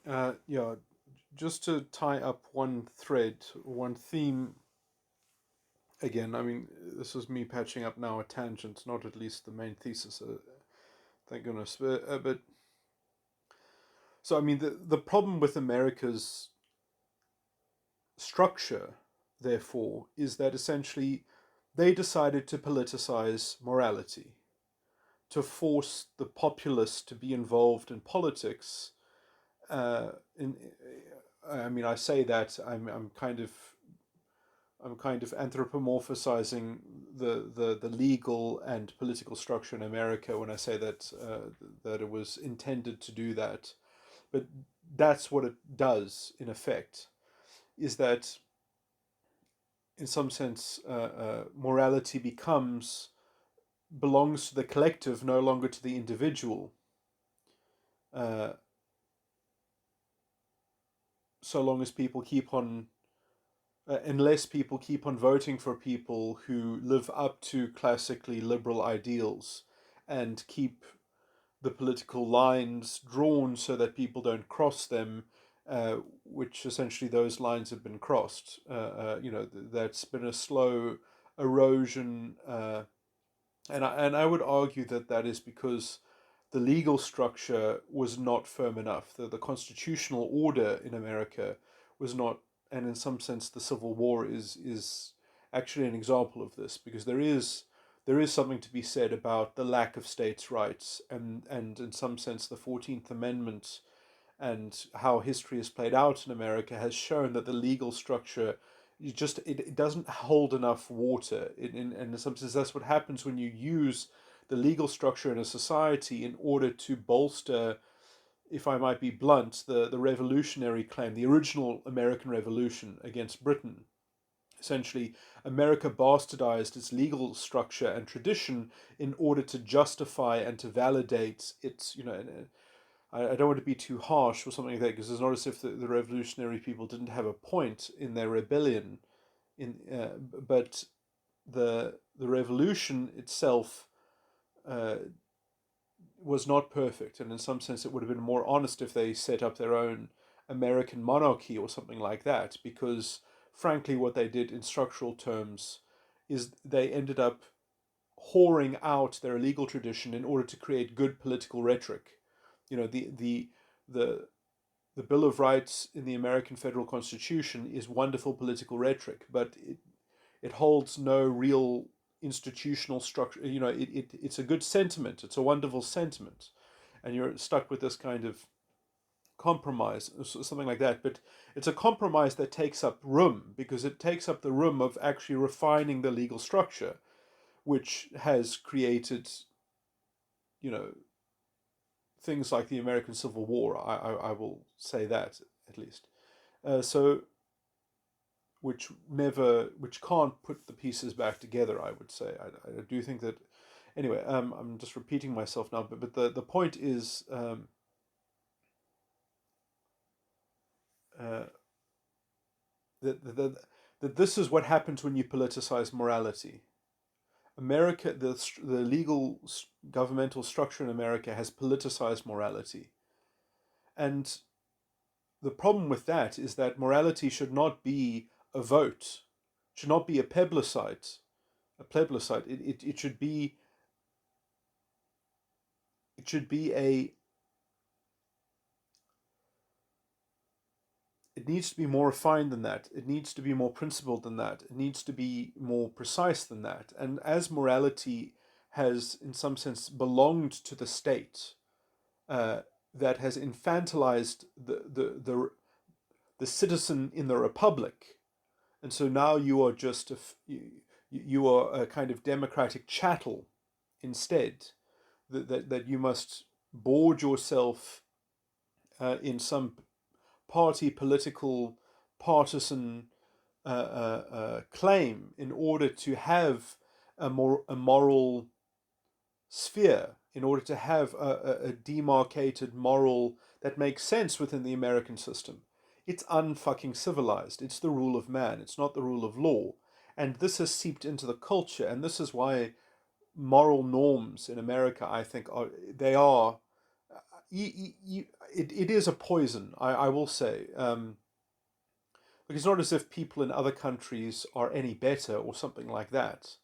Yeah, just to tie up one thread, one theme again. I mean, this is me patching up now a tangent, not at least the main thesis. Thank goodness. But so I mean, the problem with America's structure, therefore, is that essentially they decided to politicize morality, to force the populace to be involved in politics. I mean, I say that I'm kind of anthropomorphizing the legal and political structure in America when I say that that it was intended to do that. But that's what it does in effect. Is that in some sense morality belongs to the collective, no longer to the individual. Uh, so long as people keep on unless people keep on voting for people who live up to classically liberal ideals and keep the political lines drawn so that people don't cross them, which essentially those lines have been crossed. That's been a slow erosion, and I would argue that that is because the legal structure was not firm enough. The constitutional order in America was not, and in some sense, the Civil War is actually an example of this because there is something to be said about the lack of states' rights and in some sense the 14th Amendment and how history has played out in America has shown that the legal structure it doesn't hold enough water. And in some sense, that's what happens when you use the legal structure in a society in order to bolster, if I might be blunt, the revolutionary claim, the original American Revolution against Britain. Essentially, America bastardized its legal structure and tradition in order to justify and to validate its, I don't want to be too harsh or something like that because it's not as if the revolutionary people didn't have a point in their rebellion. But the revolution itself uh, was not perfect, and in some sense, it would have been more honest if they set up their own American monarchy or something like that. Because frankly, what they did in structural terms is they ended up whoring out their legal tradition in order to create good political rhetoric. You know, the the Bill of Rights in the American federal constitution is wonderful political rhetoric, but it holds no real institutional structure. It's a good sentiment. It's a wonderful sentiment, and you're stuck with this kind of compromise, something like that. But it's a compromise that takes up room because it takes up the room of actually refining the legal structure, which has created, you know, things like the American Civil War. I will say that at least. So which can't put the pieces back together. I would say I do think that. Anyway, I'm just repeating myself now, but the point is uh, that this is what happens when you politicize morality. America, the legal governmental structure in America has politicized morality, and the problem with that is that morality should not be a vote, should not be a plebiscite. A plebiscite. It should be a it needs to be more refined than that. It needs to be more principled than that. It needs to be more precise than that. And as morality has, in some sense, belonged to the state, uh, that has infantilized the citizen in the republic, and so now you are just you are a kind of democratic chattel instead. That you must board yourself in some party political partisan claim in order to have a moral sphere, in order to have a demarcated moral that makes sense within the American system. It's unfucking civilized. It's the rule of man. It's not the rule of law. And this has seeped into the culture, and this is why moral norms in America, I think, are it is a poison, I will say. Like it's not as if people in other countries are any better or something like that.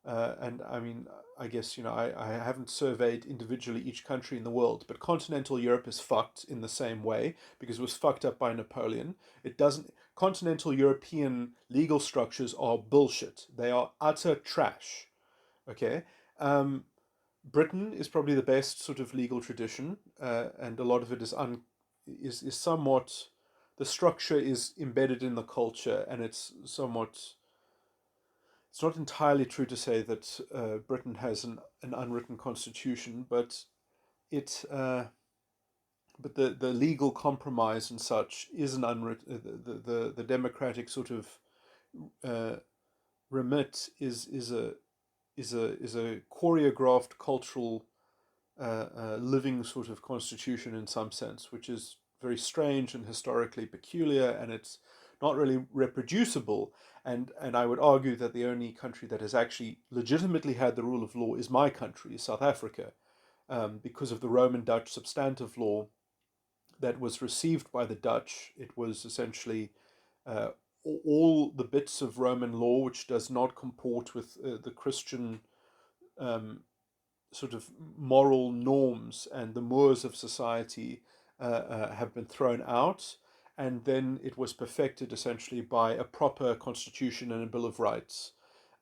And I mean, I guess, I haven't surveyed individually each country in the world, but continental Europe is fucked in the same way because it was fucked up by Napoleon. It doesn't, continental European legal structures are bullshit. They are utter trash. Okay. Um, Britain is probably the best sort of legal tradition, and a lot of it is somewhat, the structure is embedded in the culture, and it's not entirely true to say that Britain has an unwritten constitution, but it but the legal compromise and such is an unwritten, the democratic sort of uh, remit is a choreographed cultural living sort of constitution in some sense, which is very strange and historically peculiar, and it's not really reproducible. And I would argue that the only country that has actually legitimately had the rule of law is my country, South Africa, because of the Roman Dutch substantive law that was received by the Dutch. It was essentially uh, all the bits of Roman law which does not comport with the Christian um, sort of moral norms and the mores of society have been thrown out. And then it was perfected essentially by a proper constitution and a Bill of Rights.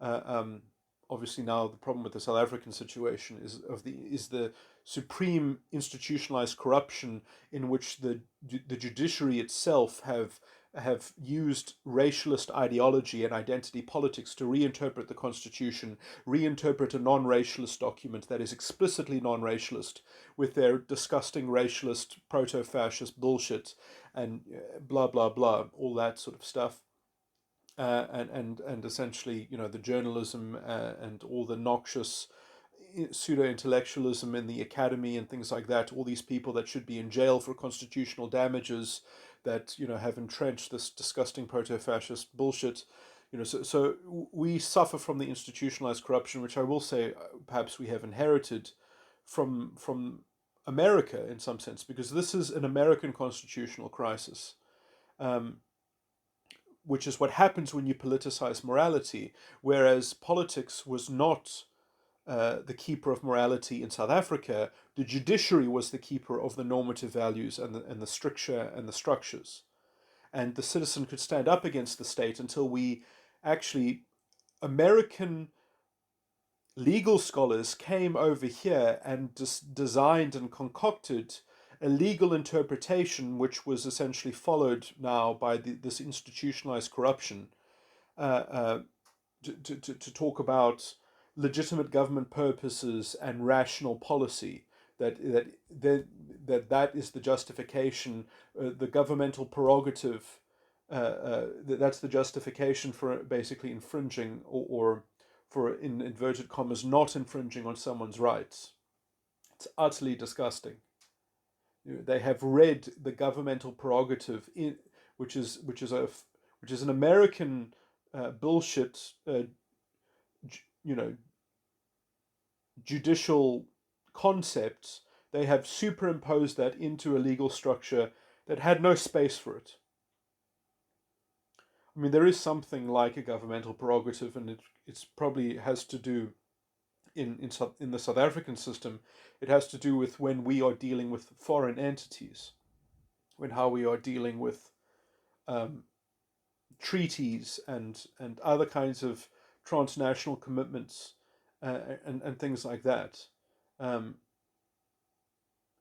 Uh, um, Obviously, now the problem with the South African situation is the supreme institutionalized corruption in which the judiciary itself have used racialist ideology and identity politics to reinterpret the Constitution, reinterpret a non racialist document that is explicitly non racialist with their disgusting racialist, proto fascist bullshit and blah, blah, blah, all that sort of stuff. And essentially, the journalism and all the noxious pseudo intellectualism in the academy and things like that. All these people that should be in jail for constitutional damages that have entrenched this disgusting proto-fascist bullshit. So we suffer from the institutionalized corruption, which I will say perhaps we have inherited from America in some sense, because this is an American constitutional crisis. Um, which is what happens when you politicize morality, whereas politics was not the keeper of morality in South Africa. The judiciary was the keeper of the normative values and the stricture and the structures. And the citizen could stand up against the state until we actually, American legal scholars came over here and designed and concocted a legal interpretation which was essentially followed now by this institutionalized corruption uh, uh, to talk about legitimate government purposes and rational policy. That is the justification, the governmental prerogative. That's the justification for basically infringing or for, in inverted commas, not infringing on someone's rights. It's utterly disgusting. They have read the governmental prerogative which is an American bullshit, you know, judicial concept. They have superimposed that into a legal structure that had no space for it. I mean, there is something like a governmental prerogative, and it's probably has to do in the South African system. It has to do with when we are dealing with foreign entities, when how we are dealing with um, treaties and other kinds of transnational commitments and things like that. Um,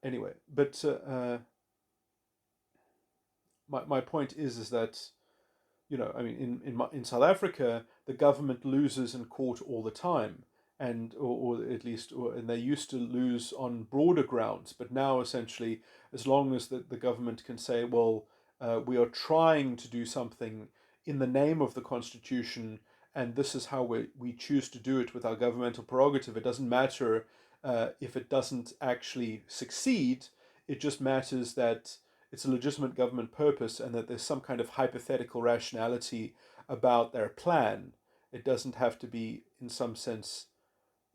anyway, but my point is that I mean, in South Africa, the government loses in court all the time, or at least, and they used to lose on broader grounds, but now essentially, as long as the government can say, well, we are trying to do something in the name of the Constitution, and this is how we choose to do it with our governmental prerogative. It doesn't matter if it doesn't actually succeed. It just matters that it's a legitimate government purpose and that there's some kind of hypothetical rationality about their plan. It doesn't have to be, in some sense,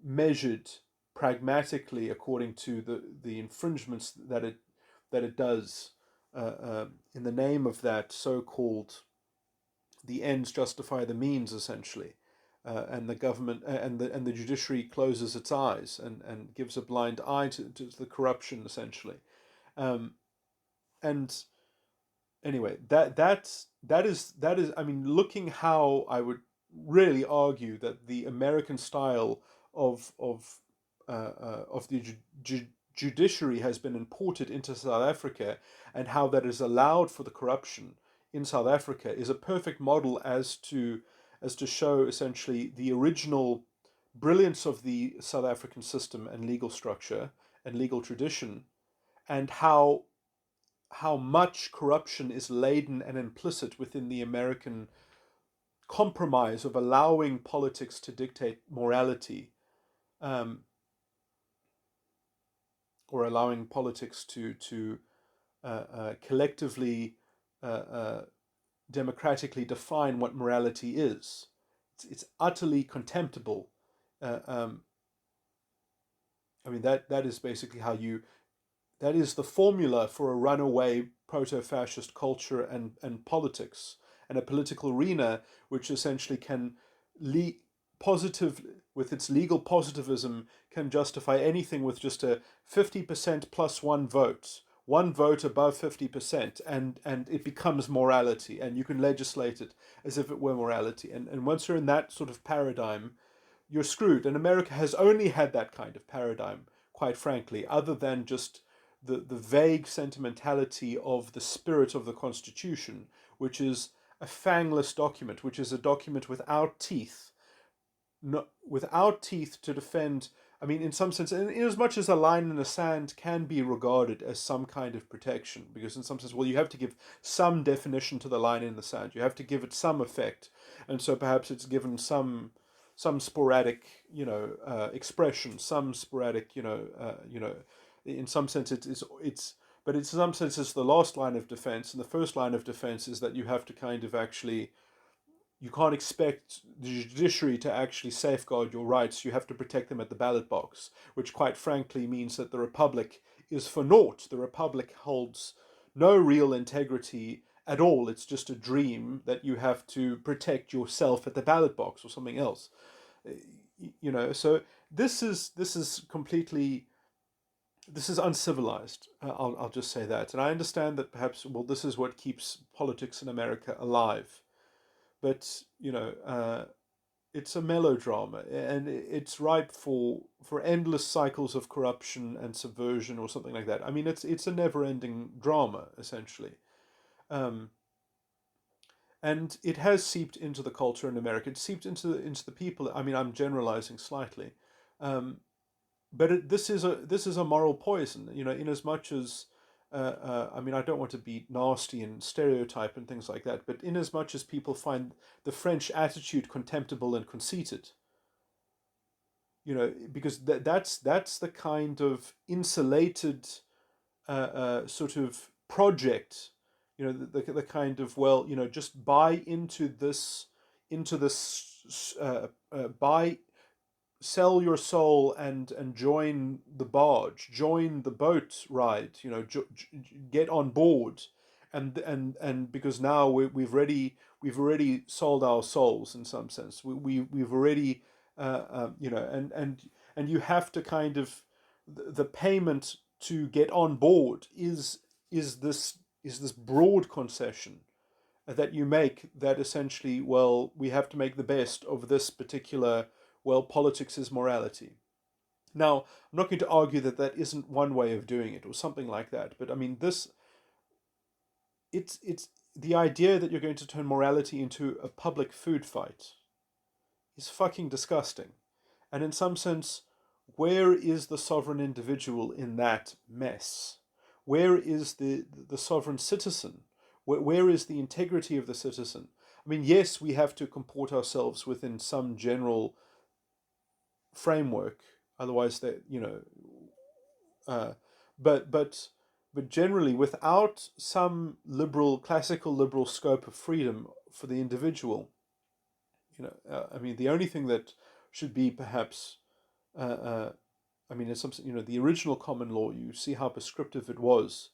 measured pragmatically according to the infringements that it does in the name of that so-called the ends justify the means, essentially. And the government and the judiciary closes its eyes and gives a blind eye to the corruption, essentially. Um, and anyway, that is. I mean, looking how I would really argue that the American style of the judiciary has been imported into South Africa, and how that has allowed for the corruption in South Africa is a perfect model as to show essentially the original brilliance of the South African system and legal structure and legal tradition, and how much corruption is laden and implicit within the American compromise of allowing politics to dictate morality, um, or allowing politics to collectively, uh, uh, democratically define what morality is. It's utterly contemptible. Uh, um, I mean, that is basically how you. That is the formula for a runaway proto-fascist culture and politics and a political arena which essentially can positive with its legal positivism can justify anything with just a 50% plus one vote above 50%, and it becomes morality, and you can legislate it as if it were morality. And once you're in that sort of paradigm, you're screwed. And America has only had that kind of paradigm, quite frankly, other than just the vague sentimentality of the spirit of the Constitution, which is a fangless document, which is a document without teeth, without teeth to defend. I mean, in some sense, in as much as a line in the sand can be regarded as some kind of protection, because in some sense, well, you have to give some definition to the line in the sand. You have to give it some effect, and so perhaps it's given some sporadic, expression, some sporadic, in some sense it's but in some sense it's the last line of defense, and the first line of defense is that you have to kind of actually, you can't expect the judiciary to actually safeguard your rights. You have to protect them at the ballot box, which quite frankly means that the republic is for naught. The republic holds no real integrity at all. It's just a dream that you have to protect yourself at the ballot box or something else. So this is completely, this is uncivilized. I'll just say that. And I understand that perhaps, well, this is what keeps politics in America alive. But it's a melodrama, and it's ripe for endless cycles of corruption and subversion or something like that. I mean, it's a never-ending drama, essentially. Um, and it has seeped into the culture in America. It's seeped into the people. I mean, I'm generalizing slightly, um, but this is a moral poison. In as much as I mean, I don't want to be nasty and stereotype and things like that, but in as much as people find the French attitude contemptible and conceited, because that's the kind of insulated sort of project, the kind of, well, just buy into this buy sell your soul and join the barge, join the boat ride, get on board, and because now we've already sold our souls in some sense. We've already and you have to kind of, the payment to get on board is this broad concession that you make, that essentially, well, we have to make the best of this particular, well, politics is morality. Now, I'm not going to argue that that isn't one way of doing it or something like that, but I mean, it's the idea that you're going to turn morality into a public food fight is fucking disgusting. And in some sense, where is the sovereign individual in that mess? Where is the sovereign citizen? Where is the integrity of the citizen? I mean, yes, we have to comport ourselves within some general framework, otherwise, that uh, but generally, without some classical liberal scope of freedom for the individual, I mean, the only thing that should be perhaps uh, uh, I mean, it's something, the original common law, you see how prescriptive it was,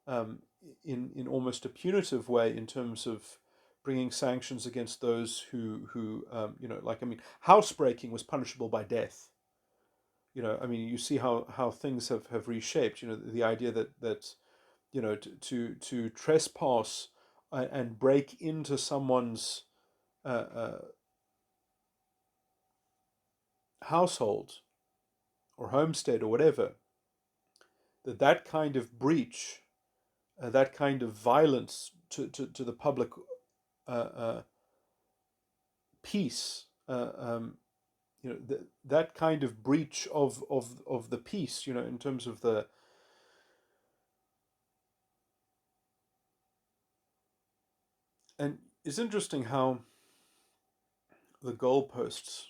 um, in almost a punitive way in terms of bringing sanctions against those like, I mean, housebreaking was punishable by death. I mean, you see how things have reshaped. The idea that to trespass and break into someone's uh, household or homestead or whatever, that kind of breach, that kind of violence to the public uh, uh, peace, that kind of breach of the peace, in terms of the. And it's interesting how the goalposts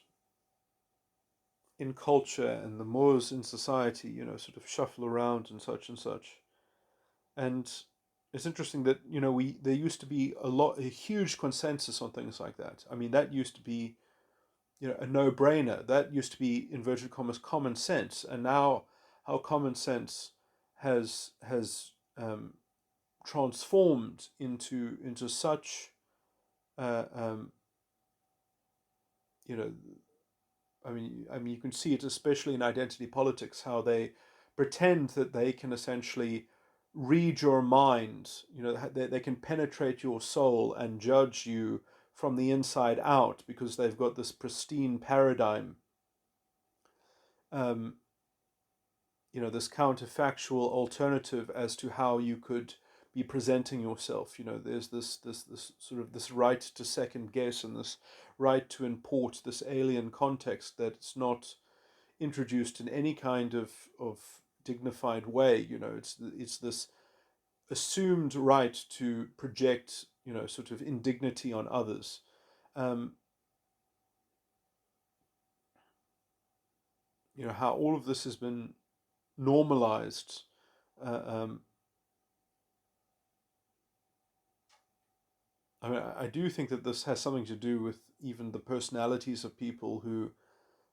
in culture and the mores in society, sort of shuffle around and such and such. And it's interesting that there used to be a huge consensus on things like that. I mean, that used to be a no-brainer. That used to be inverted commas common sense, and now how common sense has transformed into such uh, um, you know I mean, you can see it especially in identity politics, how they pretend that they can essentially read your mind. They can penetrate your soul and judge you from the inside out because they've got this pristine paradigm. Um, this counterfactual alternative as to how you could be presenting yourself. There's this sort of this right to second guess and this right to import this alien context that's not introduced in any kind of dignified way. It's this assumed right to project sort of indignity on others. Um, how all of this has been normalized. Uh, um, I mean, I do think that this has something to do with even the personalities of people who,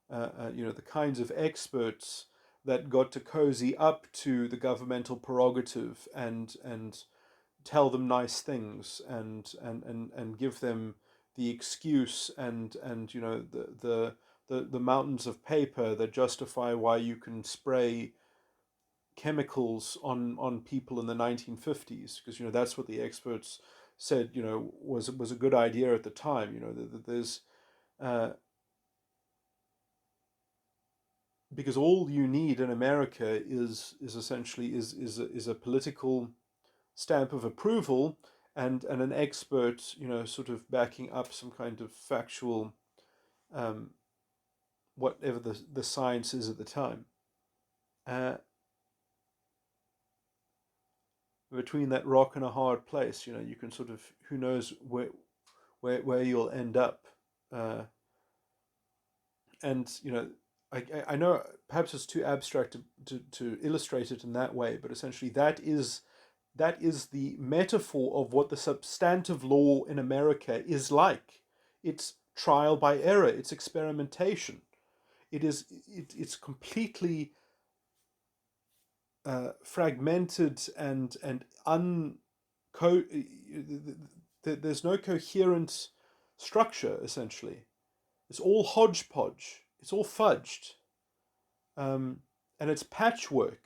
the kinds of experts that got to cozy up to the governmental prerogative and tell them nice things and give them the excuse and the mountains of paper that justify why you can spray chemicals on people in the 1950s, because that's what the experts said was a good idea at the time. There's uh, because all you need in America is essentially is a political stamp of approval and an expert sort of backing up some kind of factual, um, whatever the science is at the time. Uh, Between that rock and a hard place, you can sort of, who knows where you'll end up. Uh, and I know perhaps it's too abstract to illustrate it in that way, but essentially that is the metaphor of what the substantive law in America is like. It's trial by error. It's experimentation. It's completely fragmented and there's no coherent structure. Essentially, it's all hodgepodge. It's all fudged, um, and it's patchwork,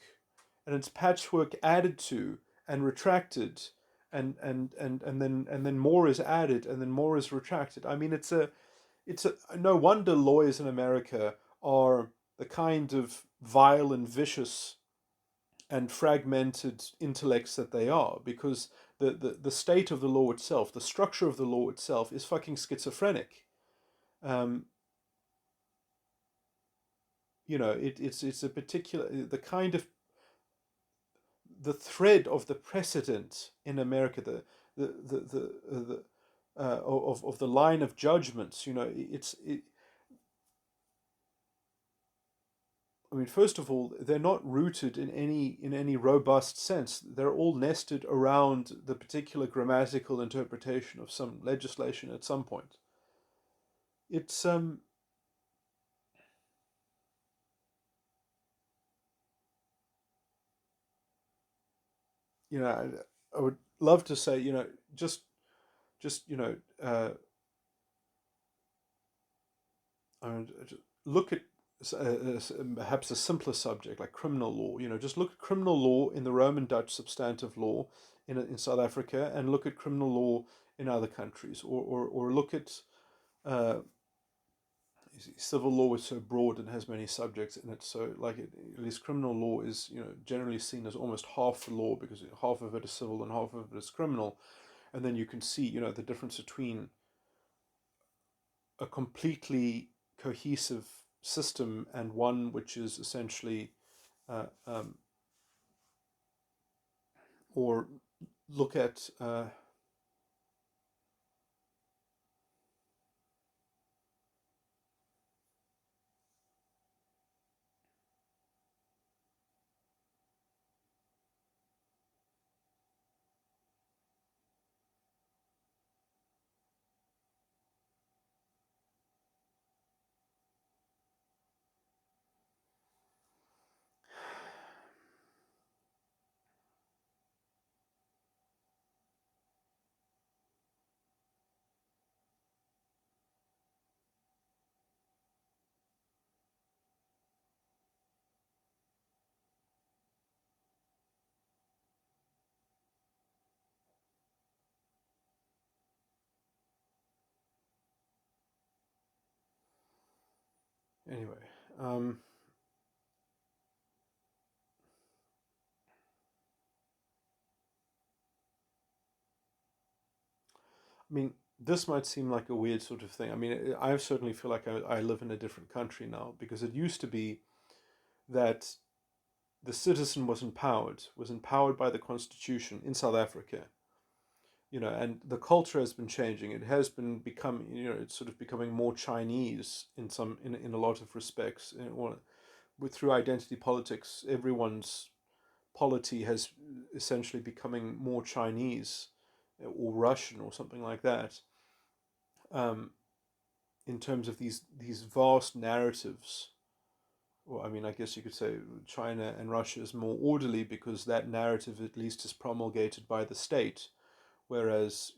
added to and retracted, and then more is added, and then more is retracted. I mean, it's a no wonder lawyers in America are the kind of vile and vicious and fragmented intellects that they are, because the state of the law itself, the structure of the law itself, is fucking schizophrenic. Um, it's a particular, the kind of, the thread of the precedent in America, of the line of judgments. I mean, first of all, they're not rooted in any robust sense. They're all nested around the particular grammatical interpretation of some legislation at some point. It's you know, I would love to say, just just look at perhaps a simpler subject like criminal law. Just look at criminal law in the Roman Dutch substantive law in South Africa, and look at criminal law in other countries, or look at uh, civil law is so broad and has many subjects in it. So, at least criminal law is generally seen as almost half the law, because half of it is civil and half of it is criminal. And then you can see the difference between a completely cohesive system and one which is essentially uh, um, or look at anyway. um, I mean, this might seem like a weird sort of thing. I mean, I certainly feel like I live in a different country now, because it used to be that the citizen was empowered by the constitution in South Africa. And the culture has been changing. It has been become, it's sort of becoming more Chinese in a lot of respects. Through identity politics, everyone's polity has essentially becoming more Chinese or Russian or something like that. Um, in terms of these vast narratives. Well, I mean, I guess you could say China and Russia is more orderly because that narrative at least is promulgated by the state, whereas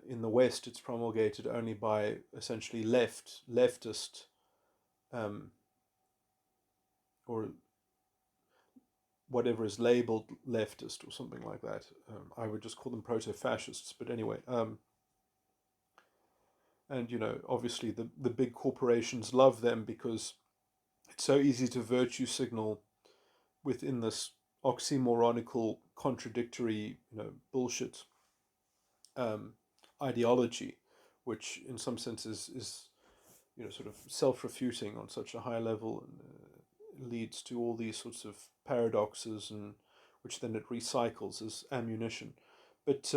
in the West it's promulgated only by essentially leftist, um, or whatever is labeled leftist or something like that. I would just call them proto-fascists, but anyway. And obviously the big corporations love them because it's so easy to virtue signal within this oxymoronical, contradictory, bullshit um, ideology, which in some senses is sort of self-refuting on such a high level, and leads to all these sorts of paradoxes, and which then it recycles as ammunition. But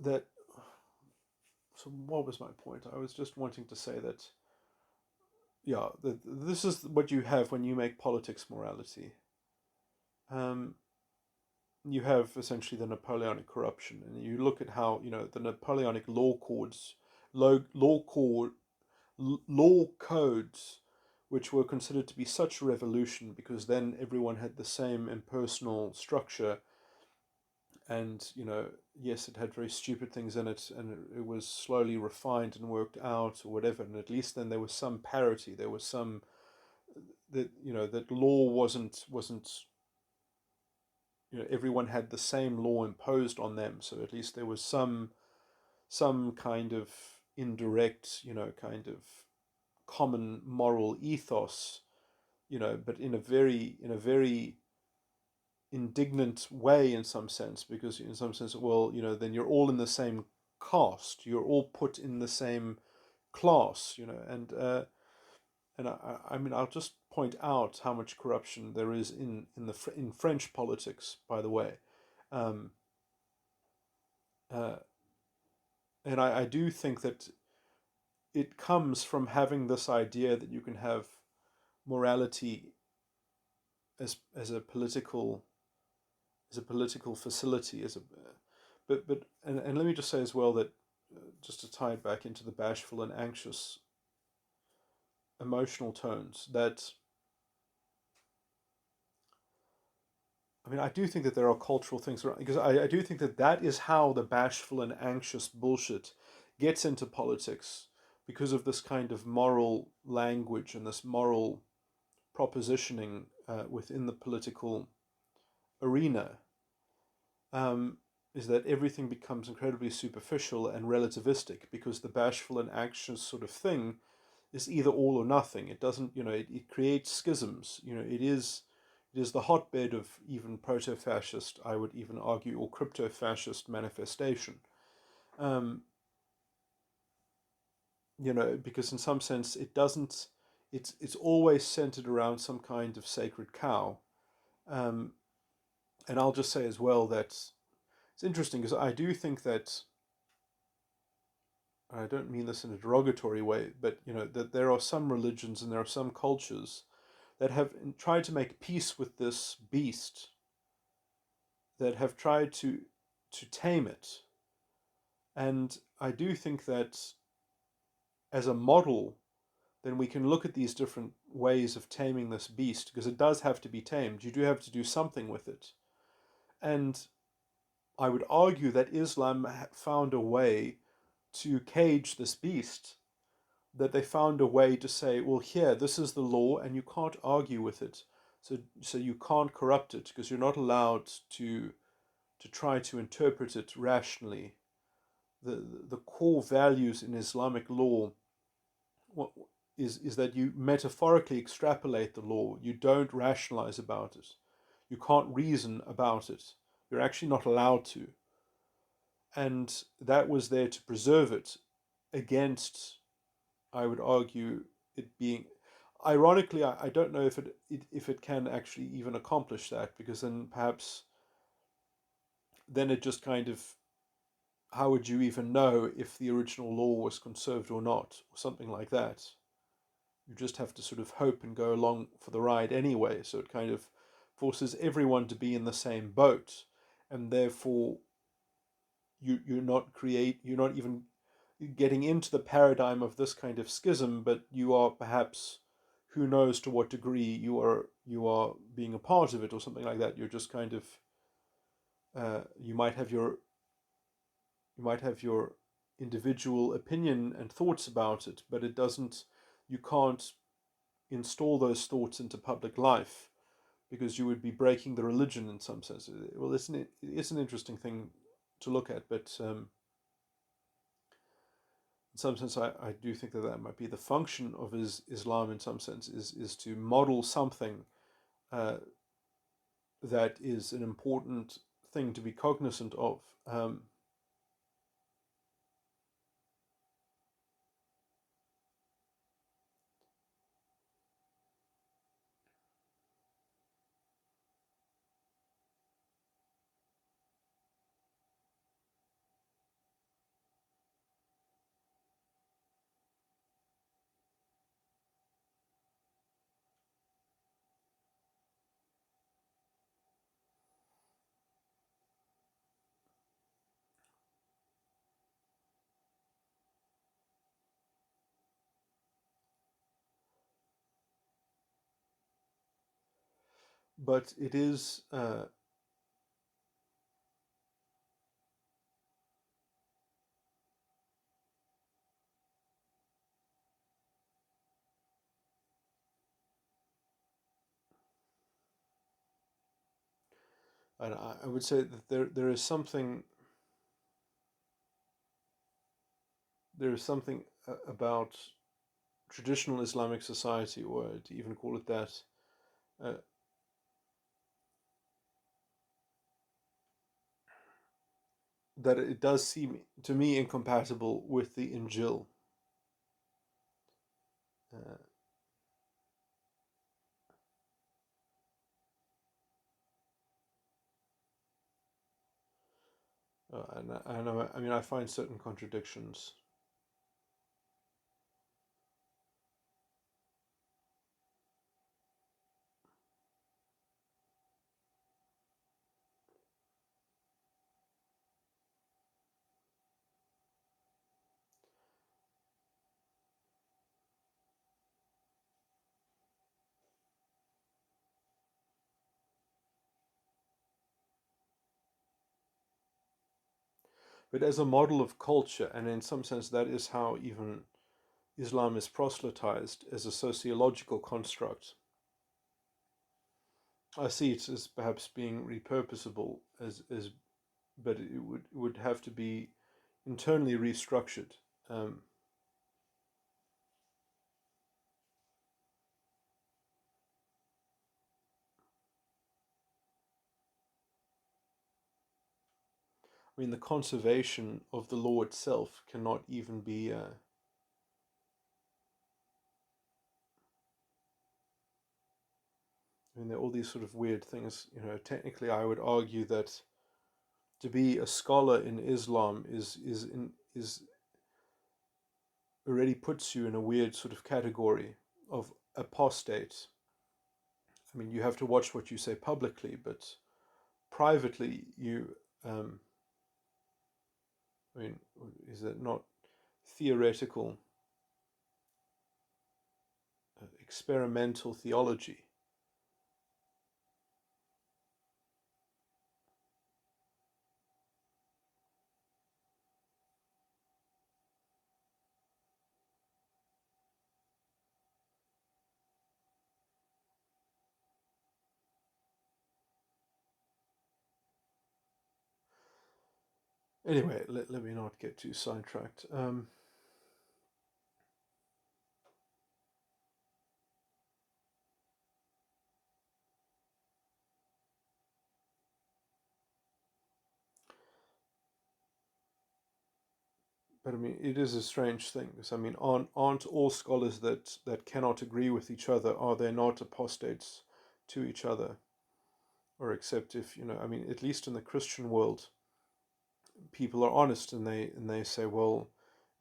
that so what was my point? I was just wanting to say that, yeah, this is what you have when you make politics morality. Um, you have essentially the Napoleonic corruption, and you look at how the Napoleonic law codes, which were considered to be such a revolution because then everyone had the same impersonal structure, and yes, it had very stupid things in it, and it was slowly refined and worked out or whatever, and at least then there was some parity, there was some that that law wasn't everyone had the same law imposed on them, so at least there was some kind of indirect kind of common moral ethos, but in a very indignant way, in some sense, because in some sense, well, then you're all in the same caste, you're all put in the same class, and I mean, I'll just point out how much corruption there is in French politics, by the way. um, uh, and I do think that it comes from having this idea that you can have morality as a political facility, but and let me just say as well that just to tie it back into the bashful and anxious emotional tones, that I mean, I do think that there are cultural things around, because I do think that that is how the bashful and anxious bullshit gets into politics, because of this kind of moral language and this moral propositioning within the political arena. Um, is that everything becomes incredibly superficial and relativistic, because the bashful and anxious sort of thing is either all or nothing. It doesn't, it creates schisms. It is the hotbed of even proto-fascist, I would even argue, or crypto-fascist manifestation. Um, because in some sense it doesn't. It's always centered around some kind of sacred cow. Um, and I'll just say as well that it's interesting, because I do think that, I don't mean this in a derogatory way, but that there are some religions and there are some cultures that have tried to make peace with this beast, that have tried to tame it. And I do think that as a model, then we can look at these different ways of taming this beast, because it does have to be tamed. You do have to do something with it. And I would argue that Islam found a way to cage this beast, that they found a way to say, well, here, this is the law, and you can't argue with it. So you can't corrupt it, because you're not allowed to try to interpret it rationally. The core values in Islamic law is that you metaphorically extrapolate the law. You don't rationalize about it. You can't reason about it. You're actually not allowed to. And that was there to preserve it against, I would argue, it being. Ironically, I don't know if it can actually even accomplish that, because then perhaps then it just kind of, how would you even know if the original law was conserved or not, or something like that? You just have to sort of hope and go along for the ride anyway. So it kind of forces everyone to be in the same boat, and therefore you're not even getting into the paradigm of this kind of schism, but you are perhaps, who knows to what degree you are being a part of it, or something like that. You're just kind of, you might have your individual opinion and thoughts about it, but it doesn't. You can't install those thoughts into public life, because you would be breaking the religion in some sense. Well, it's an interesting thing to look at, but in some sense, I do think that might be the function of Islam. In some sense, is to model something uh, that is an important thing to be cognizant of. But it is. And I would say that there is something about traditional Islamic society, or to even call it that, uh, that it does seem to me incompatible with the Injil. Uh, and I know, I mean, I find certain contradictions. but as a model of culture, and in some sense that is how even Islam is proselytized as a sociological construct. I see it as perhaps being repurposable as but it would have to be internally restructured. Um, I mean, the conservation of the law itself cannot even be. I mean, there are all these sort of weird things. Technically, I would argue that to be a scholar in Islam is already puts you in a weird sort of category of apostate. I mean, you have to watch what you say publicly, but privately, um, I mean, is it not theoretical, experimental theology? Anyway, let me not get too sidetracked. But I mean, it is a strange thing because I mean, aren't all scholars that cannot agree with each other, are they not apostates to each other? Or except if I mean, at least in the Christian world, people are honest and they say, well,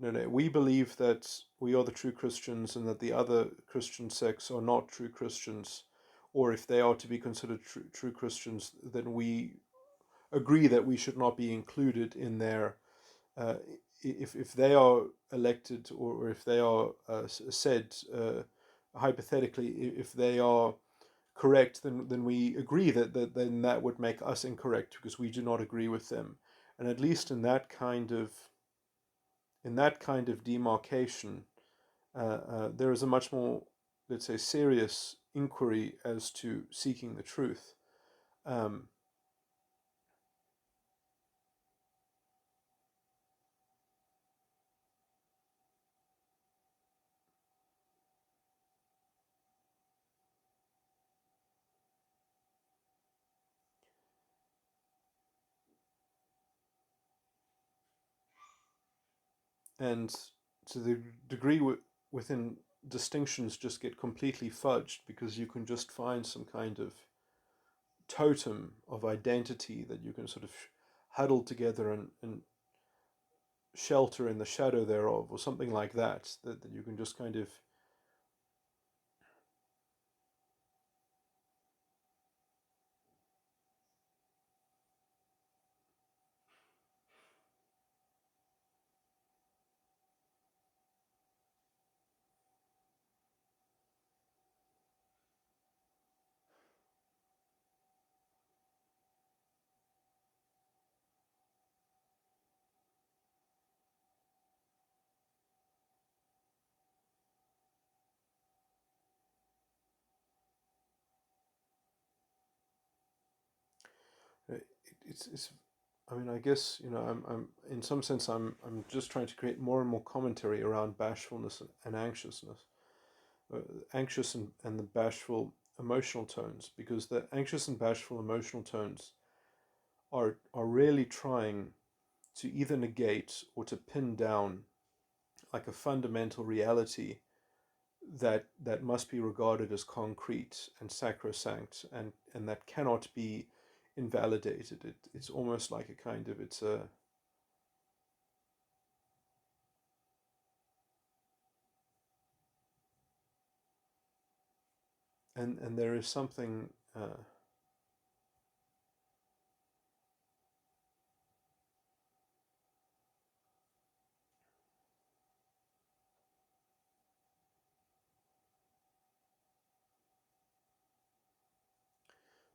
no, we believe that we are the true Christians and that the other Christian sects are not true Christians, or if they are to be considered true Christians, then we agree that we should not be included in their. Uh, if they are elected, or if they are said hypothetically, if they are correct, then we agree that then that would make us incorrect because we do not agree with them. And at least in that kind of demarcation, there is a much more, let's say, serious inquiry as to seeking the truth. Um, and to the degree within distinctions just get completely fudged because you can just find some kind of totem of identity that you can sort of huddle together and shelter in the shadow thereof, or something like that you can just kind of. It's I mean, I guess I'm in some sense I'm just trying to create more and more commentary around bashfulness and anxiousness, uh, anxious and the bashful emotional tones, because the anxious and bashful emotional tones are really trying to either negate or to pin down like a fundamental reality that must be regarded as concrete and sacrosanct, and that cannot be invalidated. It's almost like a kind of it's a. And there is something.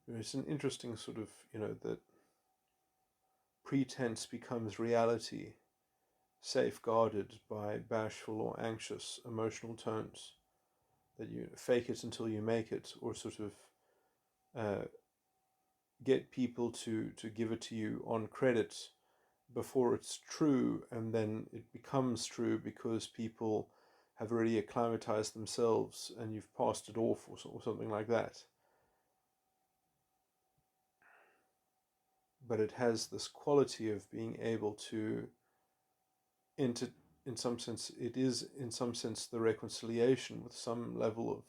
It's an interesting sort of that pretense becomes reality, safeguarded by bashful or anxious emotional tones, that you fake it until you make it, or sort of uh, get people to give it to you on credit before it's true, and then it becomes true because people have already acclimatized themselves and you've passed it off, or something like that. But it has this quality of being able to enter, in some sense, it is in some sense the reconciliation with some level of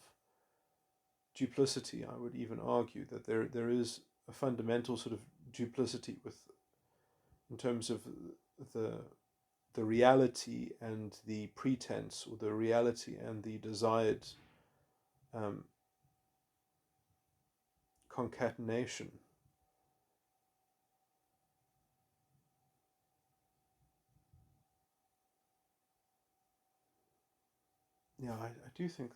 duplicity. I would even argue that there is a fundamental sort of duplicity with, in terms of the the reality and the pretense, or the reality and the desired um, concatenation. Yeah, I do think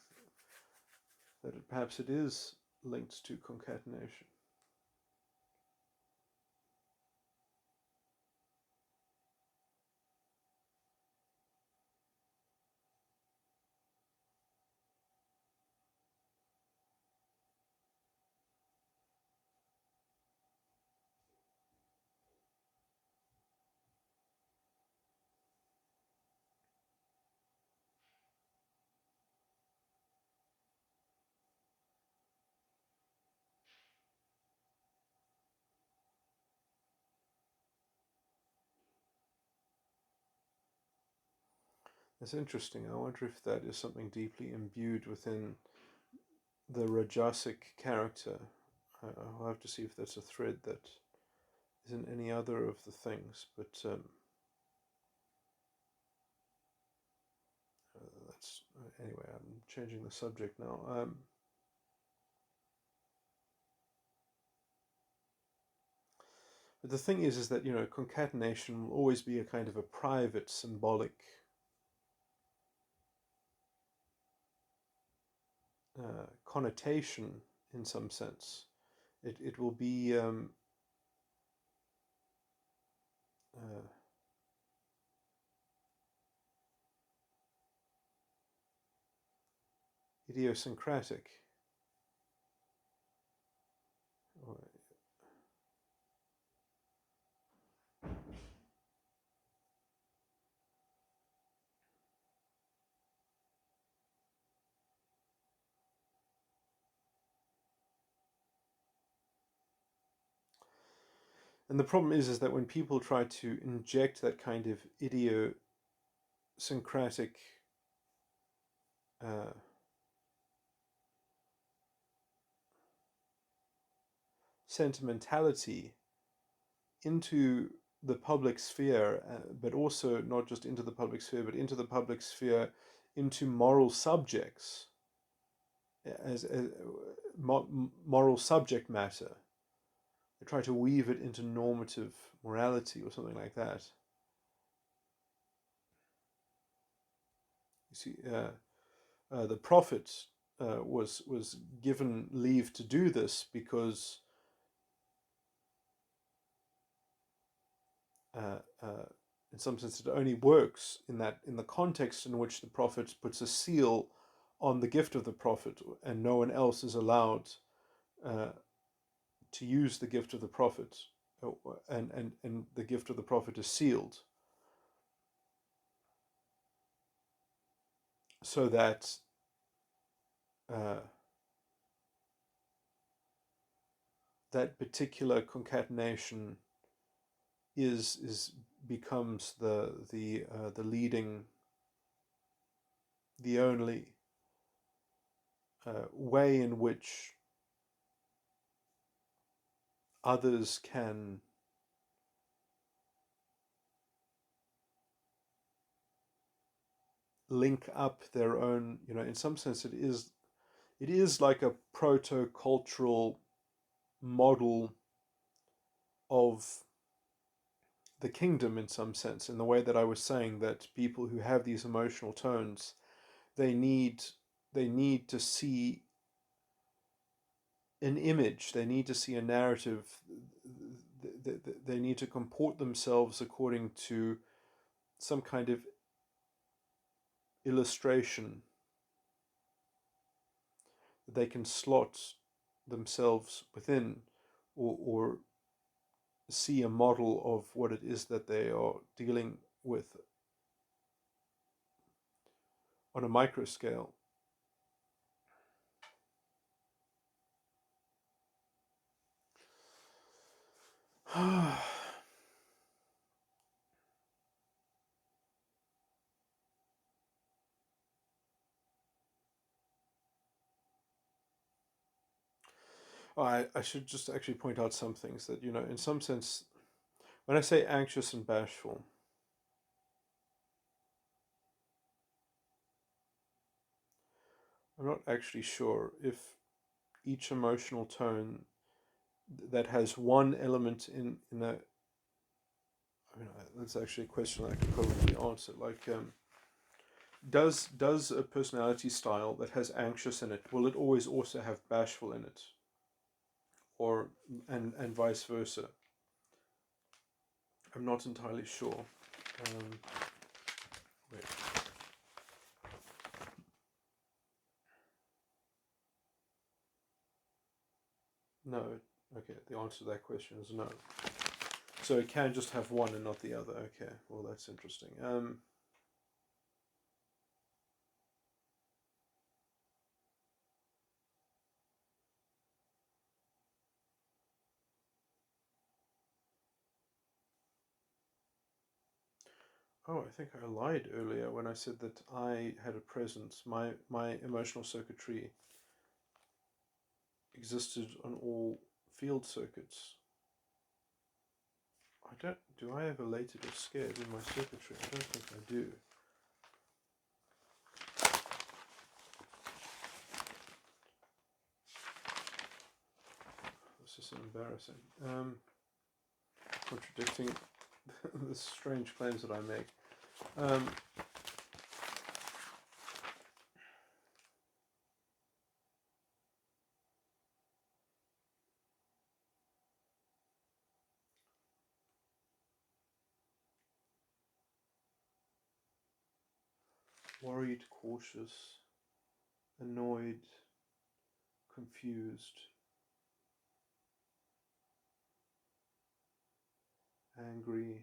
that perhaps it is linked to concatenation. It's interesting. I wonder if that is something deeply imbued within the Rajasic character. I'll have to see if that's a thread that isn't any other of the things, but that's anyway. I'm changing the subject now. But the thing is that concatenation will always be a kind of a private, symbolic connotation in some sense. It will be uh, idiosyncratic. And the problem is that when people try to inject that kind of idiosyncratic uh, sentimentality into the public sphere, but also not just into the public sphere, but into the public sphere, into moral subjects, as moral subject matter. They try to weave it into normative morality or something like that. You see, the prophet was given leave to do this because uh, uh, in some sense it only works in the context in which the prophet puts a seal on the gift of the prophet, and no one else is allowed uh, to use the gift of the prophet, and the gift of the prophet is sealed, so that uh, that particular concatenation is becomes the leading, the only way in which others can link up their own. In some sense, it is like a proto-cultural model of the kingdom, in some sense, in the way that I was saying that people who have these emotional tones, they need they need to see an image, they need to see a narrative they need to comport themselves according to some kind of illustration that they can slot themselves within, or see a model of what it is that they are dealing with on a micro scale. I should just actually point out some things that, in some sense, when I say anxious and bashful, I'm not actually sure if each emotional tone that has one element in a, I mean, that's actually a question I could probably answer. Like, does a personality style that has anxious in it, will it always also have bashful in it, or and vice versa? I'm not entirely sure. Wait. No. Okay. The answer to that question is no. So it can just have one and not the other. Okay. Well, that's interesting. Oh, I think I lied earlier when I said that I had a presence. My emotional circuitry existed on all field circuits. Do I have elated or scared in my circuitry? I don't think I do. This is embarrassing. Contradicting the strange claims that I make. Worried, cautious, annoyed, confused, angry,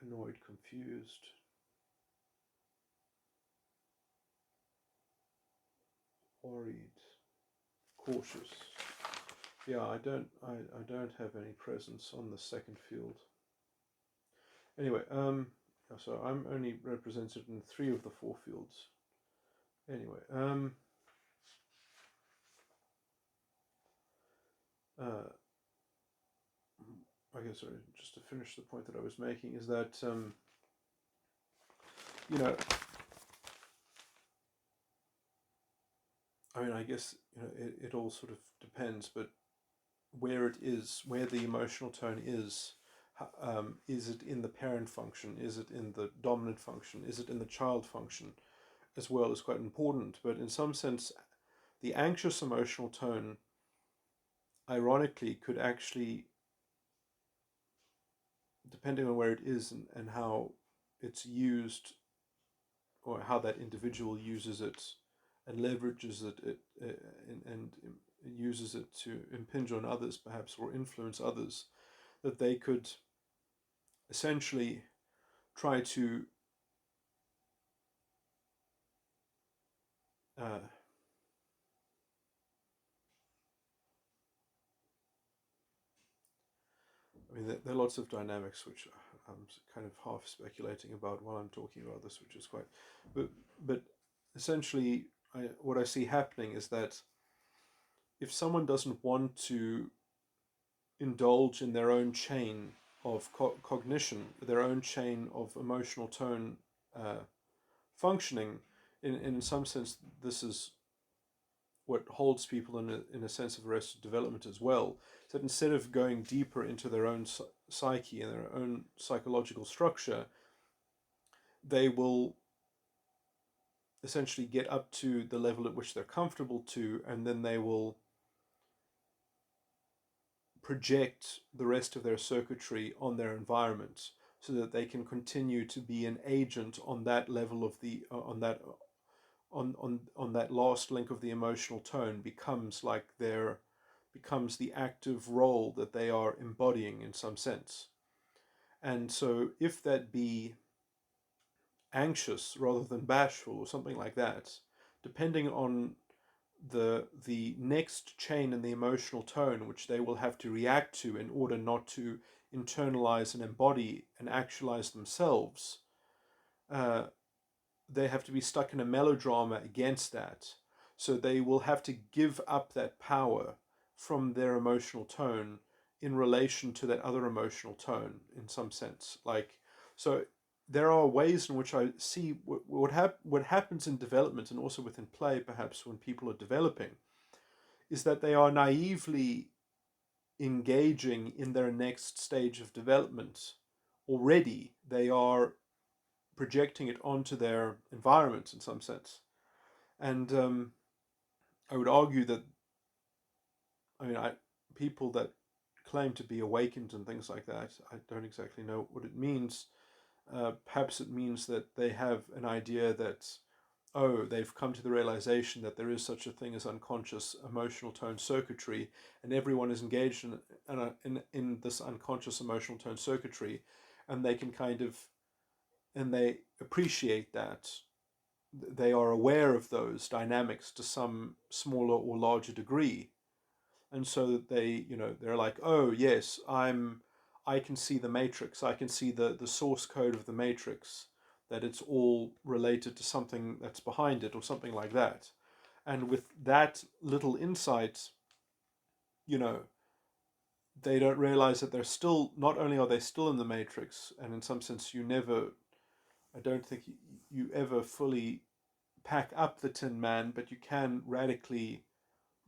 annoyed, confused, worried, cautious. Yeah, I don't have any presence on the second field. Anyway, so I'm only represented in 3 of the 4 fields. Anyway, okay, sorry, just to finish the point that I was making is that, I mean, I guess, it all sort of depends, but where the emotional tone is it in the parent function? Is it in the dominant function? Is it in the child function? As well is quite important. But in some sense, the anxious emotional tone, ironically, could actually, depending on where it is and how it's used, or how that individual uses it and leverages it, and uses it to impinge on others, perhaps, or influence others, that they could essentially try to I mean, there are lots of dynamics which I'm kind of half speculating about while I'm talking about this, which is quite, but essentially, what I see happening is that if someone doesn't want to indulge in their own chain of cognition, their own chain of emotional tone functioning, in some sense, this is what holds people in a sense of arrested development as well. So that instead of going deeper into their own psyche and their own psychological structure, they will essentially get up to the level at which they're comfortable to, and then they will project the rest of their circuitry on their environment so that they can continue to be an agent on that level of the on that last link of the emotional tone becomes like their becomes the active role that they are embodying in some sense. And so if that be anxious rather than bashful or something like that, depending on the next chain in the emotional tone which they will have to react to in order not to internalize and embody and actualize themselves, uh, they have to be stuck in a melodrama against that. So they will have to give up that power from their emotional tone in relation to that other emotional tone in some sense. Like, so there are ways in which I see what happens in development and also within play, perhaps when people are developing, is that they are naively engaging in their next stage of development already. They are projecting it onto their environment in some sense. And I would argue that, I mean, people that claim to be awakened and things like that, I don't exactly know what it means. Perhaps it means that they have an idea that, oh, they've come to the realization that there is such a thing as unconscious emotional tone circuitry, and everyone is engaged in this unconscious emotional tone circuitry, and they can kind of, and they appreciate that they are aware of those dynamics to some smaller or larger degree, and so that they, they're like, oh yes, I can see the matrix, I can see the source code of the matrix, that it's all related to something that's behind it or something like that. And with that little insight, you know they don't realize that they're still, not only are they still in the matrix, and in some sense you never, I don't think you ever fully pack up the Tin Man, but you can radically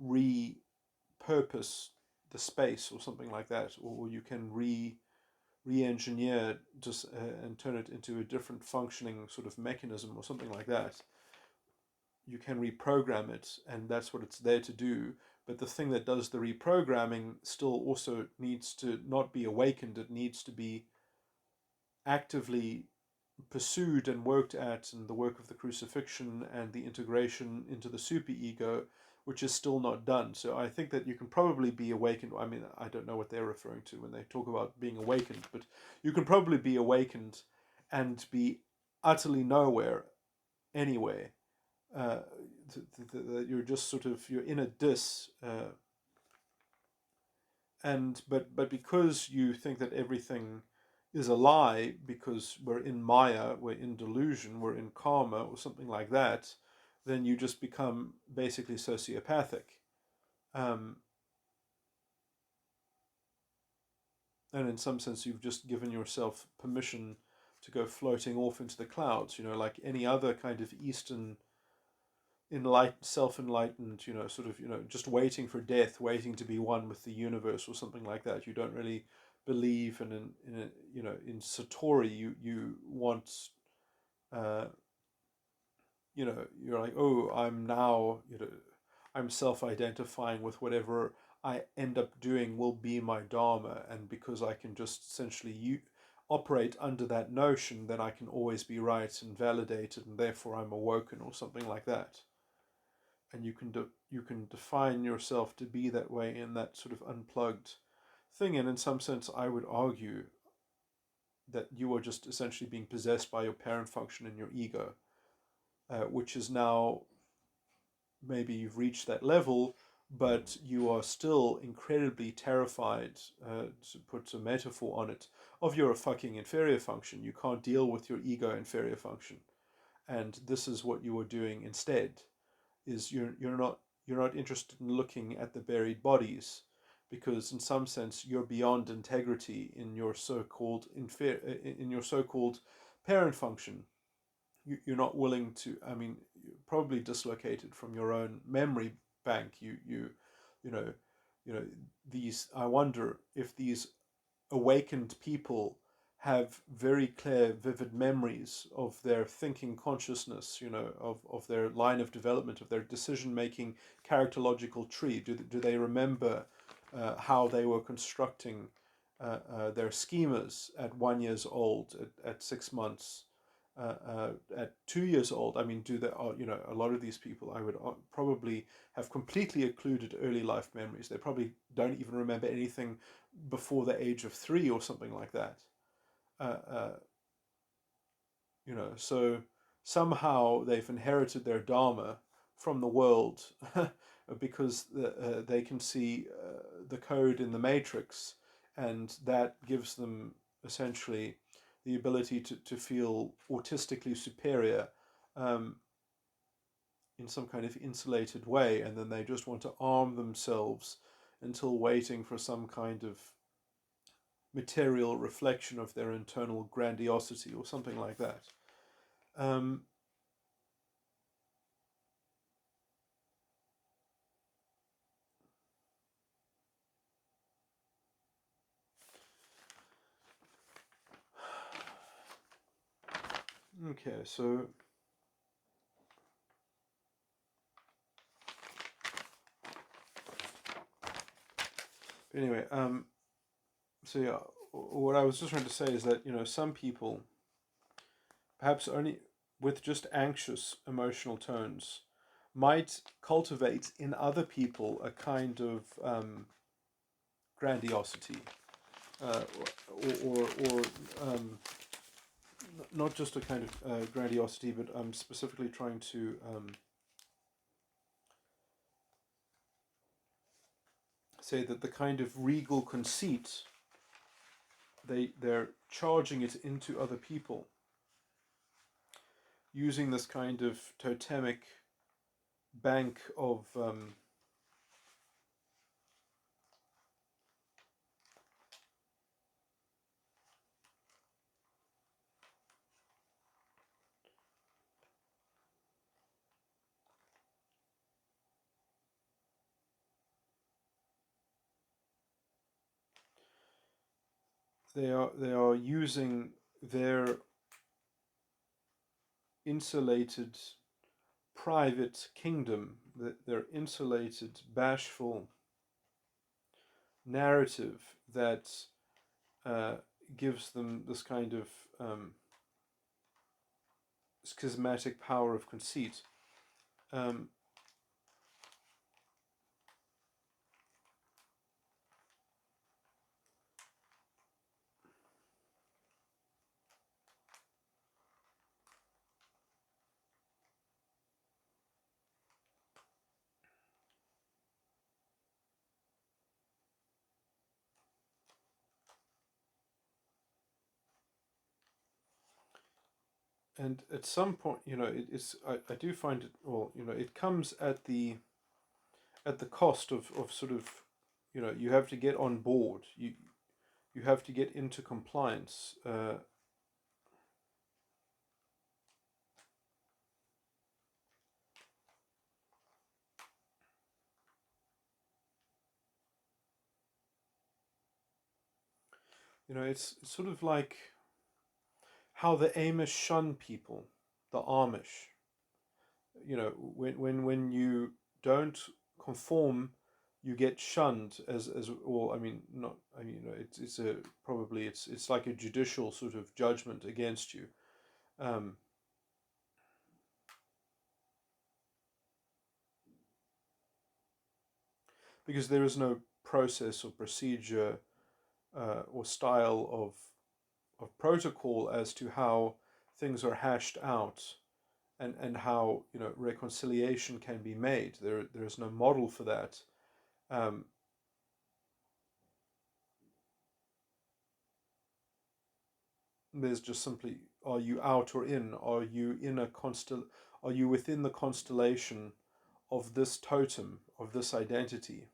repurpose the space or something like that, or you can re-engineer just and turn it into a different functioning sort of mechanism or something like that. You can reprogram it, and that's what it's there to do. But the thing that does the reprogramming still also needs to not be awakened. It needs to be actively pursued and worked at in the work of the crucifixion and the integration into the superego, which is still not done. So I think that you can probably be awakened. I mean, I don't know what they're referring to when they talk about being awakened, but you can probably be awakened and be utterly nowhere anyway. Uh, you're just sort of, you're in a dis, and but because you think that everything is a lie, because we're in Maya, we're in delusion, we're in karma or something like that, then you just become basically sociopathic. Um, and in some sense, you've just given yourself permission to go floating off into the clouds, like any other kind of Eastern self-enlightened, sort of, just waiting for death, waiting to be one with the universe or something like that. You don't really believe in Satori. You want, uh, you're like, oh, I'm now, I'm self-identifying with whatever I end up doing will be my dharma, and because I can just essentially operate under that notion, then I can always be right and validated, and therefore I'm awoken or something like that. And you can define yourself to be that way in that sort of unplugged thing. And in some sense, I would argue that you are just essentially being possessed by your parent function and your ego, which is now, maybe you've reached that level, but you are still incredibly terrified, to put a metaphor on it, of your fucking inferior function. You can't deal with your ego inferior function, and this is what you are doing instead. Is you're not interested in looking at the buried bodies, because in some sense you're beyond integrity in your so-called parent function. You're not willing to, I mean, you're probably dislocated from your own memory bank. You know these, I wonder if these awakened people have very clear, vivid memories of their thinking consciousness, of their line of development, of their decision-making characterological tree? Do they remember how they were constructing their schemas at 1 year old, at 6 months, at 2 years old? I mean, do they? A lot of these people, I would probably have completely occluded early life memories. They probably don't even remember anything before the age of 3 or something like that. Uh, uh, so somehow they've inherited their dharma from the world because they can see the code in the matrix, and that gives them essentially the ability to feel autistically superior, um, in some kind of insulated way, and then they just want to arm themselves until waiting for some kind of material reflection of their internal grandiosity or something like that. Um, okay, so anyway, so yeah, what I was just trying to say is that some people, perhaps only with just anxious emotional tones, might cultivate in other people a kind of grandiosity, or not just a kind of grandiosity, but I'm specifically trying to say that the kind of regal conceit, they're charging it into other people, using this kind of totemic bank of they are using their insulated private kingdom, their insulated bashful narrative that uh, gives them this kind of schismatic power of conceit. Um, and at some point, it's I do find it, well, it comes at the cost of sort of, you have to get on board. You have to get into compliance. It's sort of like how the Amish shun people, the Amish. When you don't conform, you get shunned as or I mean not I mean it's a probably it's like a judicial sort of judgment against you, um, because there is no process or procedure or style of protocol as to how things are hashed out, and how reconciliation can be made. There is no model for that. Um, there's just simply, are you out or in? Are you within the constellation of this totem, of this identity,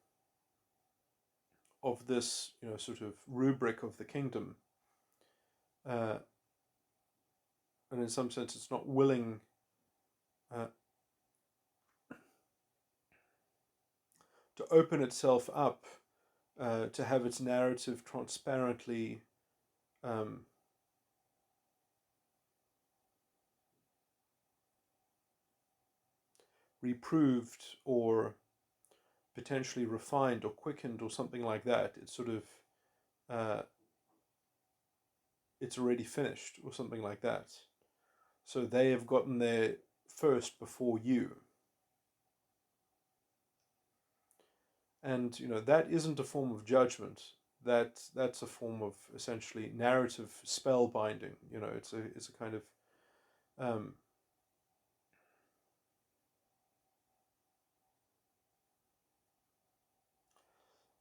of this sort of rubric of the kingdom? Uh, and in some sense, it's not willing uh, to open itself up, to have its narrative transparently, um, reproved or potentially refined or quickened or something like that. It's sort of uh, it's already finished or something like that. So they have gotten there first before you. And that isn't a form of judgment. That's a form of essentially narrative spellbinding. It's a kind of um,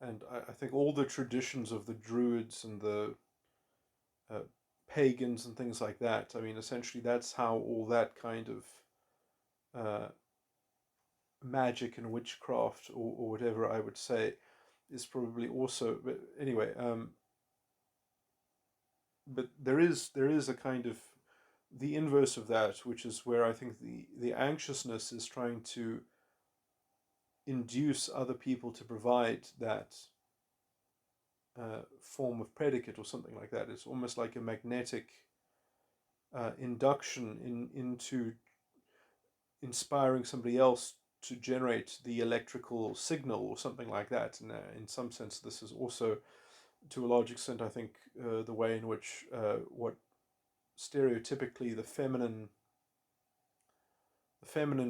and I think all the traditions of the Druids and the uh, pagans and things like that. I mean, essentially, that's how all that kind of uh, magic and witchcraft, or whatever I would say, is probably also. But anyway, but there is a kind of the inverse of that, which is where I think the anxiousness is trying to induce other people to provide that form of predicate or something like that. It's almost like a magnetic induction into inspiring somebody else to generate the electrical signal or something like that. And in some sense, this is also, to a large extent, I think, the way in which what stereotypically the feminine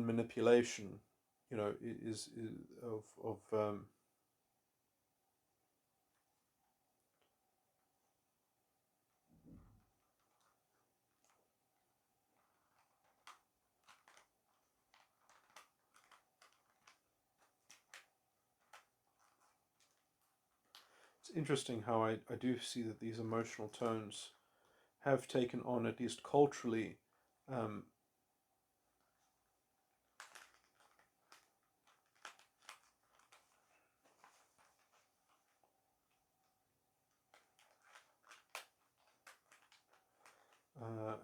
manipulation, is of it's interesting how I do see that these emotional tones have taken on, at least culturally, um, uh,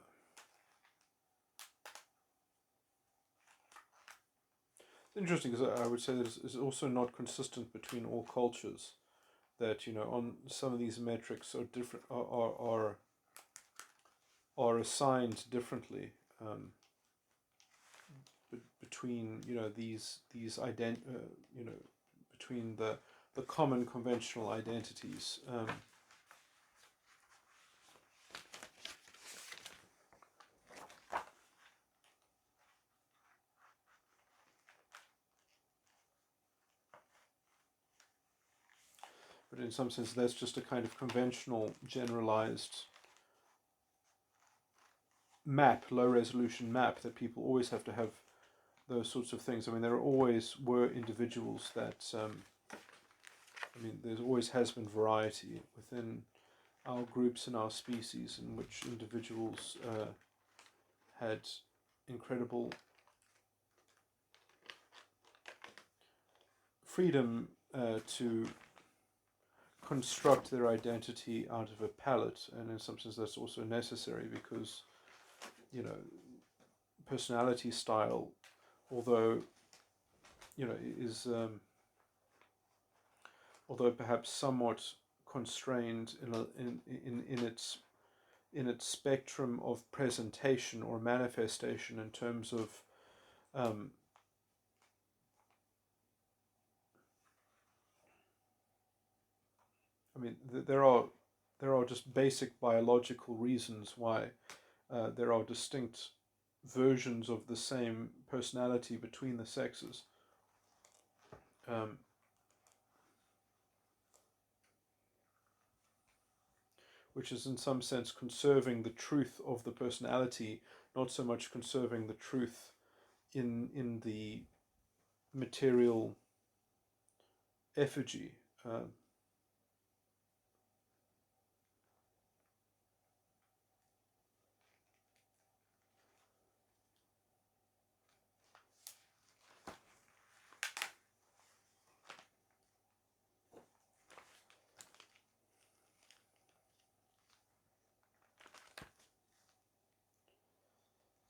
it's interesting because I would say that it's also not consistent between all cultures. That on some of these metrics are different, are assigned differently, between these between the common conventional identities. But in some sense, that's just a kind of conventional, generalized map, low resolution map, that people always have to have those sorts of things. I mean, there always were individuals that, I mean, there always has been variety within our groups and our species, in which individuals had incredible freedom to construct their identity out of a palette, and in some sense that's also necessary because you know personality style, although is although perhaps somewhat constrained in its spectrum of presentation or manifestation in terms of um, I mean there are just basic biological reasons why there are distinct versions of the same personality between the sexes. Um, which is in some sense conserving the truth of the personality, not so much conserving the truth in the material effigy.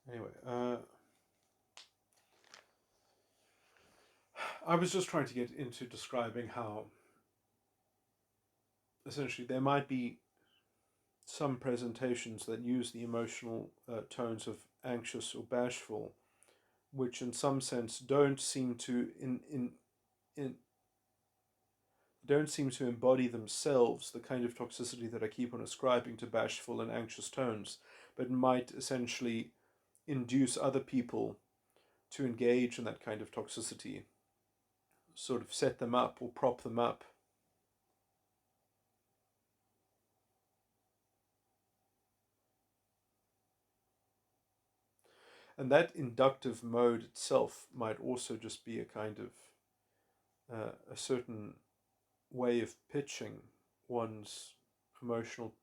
Anyway, I was just trying to get into describing how essentially there might be some presentations that use the emotional tones of anxious or bashful, which in some sense don't seem to in don't seem to embody themselves the kind of toxicity that I keep on ascribing to bashful and anxious tones, but might essentially induce other people to engage in that kind of toxicity, sort of set them up or prop them up. And that inductive mode itself might also just be a kind of a certain way of pitching one's emotional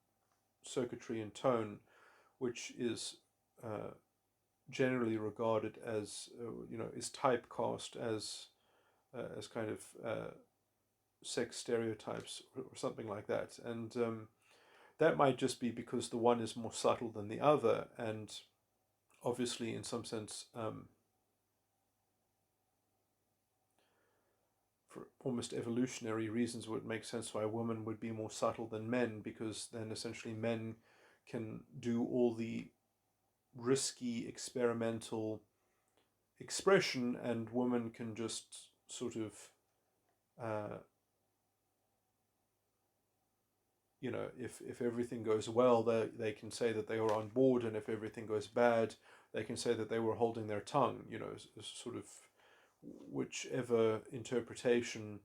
circuitry and tone, which is generally regarded as is typecast as kind of sex stereotypes or something like that, and that might just be because the one is more subtle than the other, and obviously in some sense for almost evolutionary reasons would make sense why women would be more subtle than men, because then essentially men can do all the risky experimental expression and women can just sort of uh, if everything goes well, they can say that they were on board, and if everything goes bad, they can say that they were holding their tongue. Sort of whichever interpretation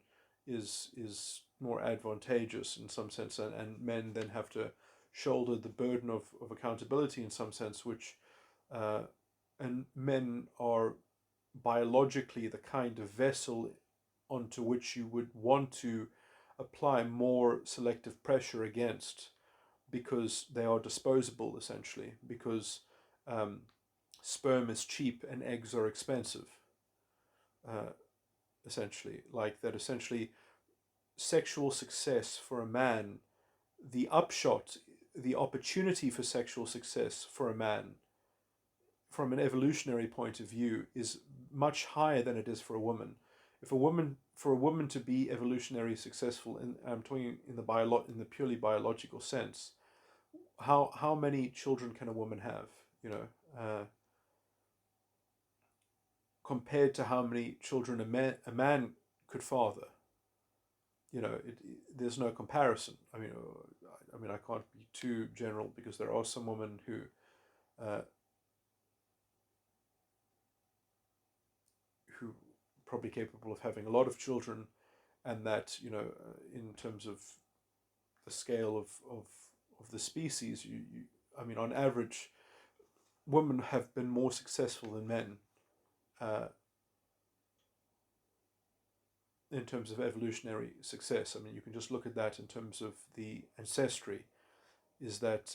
is more advantageous in some sense, and men then have to shoulder the burden of accountability in some sense, which and men are biologically the kind of vessel onto which you would want to apply more selective pressure against, because they are disposable essentially, because sperm is cheap and eggs are expensive, uh, essentially, like that. Essentially sexual success for a man, the upshot, the opportunity for sexual success for a man from an evolutionary point of view is much higher than it is for a woman. If a woman For a woman to be evolutionary successful, and I'm talking in the purely biological sense, how many children can a woman have? Compared to how many children a man could father. There's no comparison. I can't be too general because there are some women uh, who probably capable of having a lot of children, and that in terms of the scale of the species, on average, women have been more successful than men uh, in terms of evolutionary success. You can just look at that in terms of the ancestry. Is that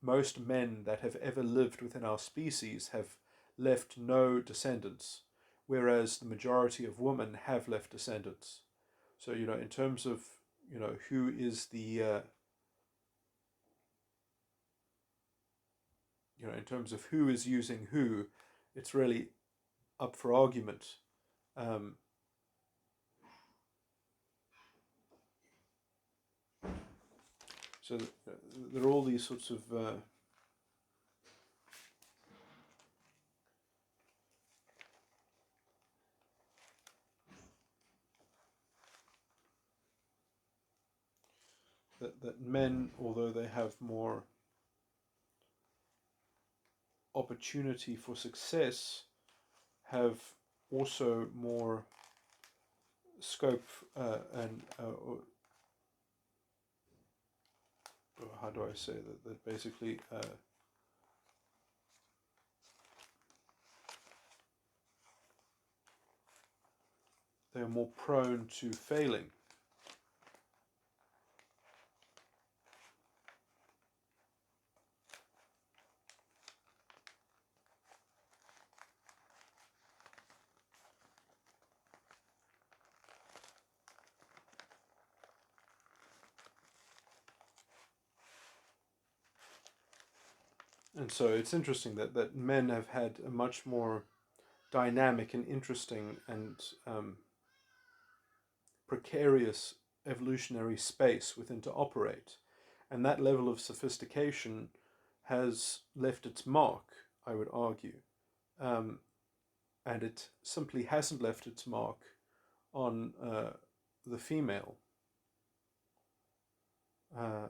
most men that have ever lived within our species have left no descendants, whereas the majority of women have left descendants. So in terms of who is the in terms of who is using who, it's really up for argument. Um, so there are all these sorts of that men, although they have more opportunity for success, have also more scope and how do I say that? That basically they are more prone to failing. And so it's interesting that men have had a much more dynamic and interesting and precarious evolutionary space within to operate. And that level of sophistication has left its mark, I would argue. and it simply hasn't left its mark on the female. Uh,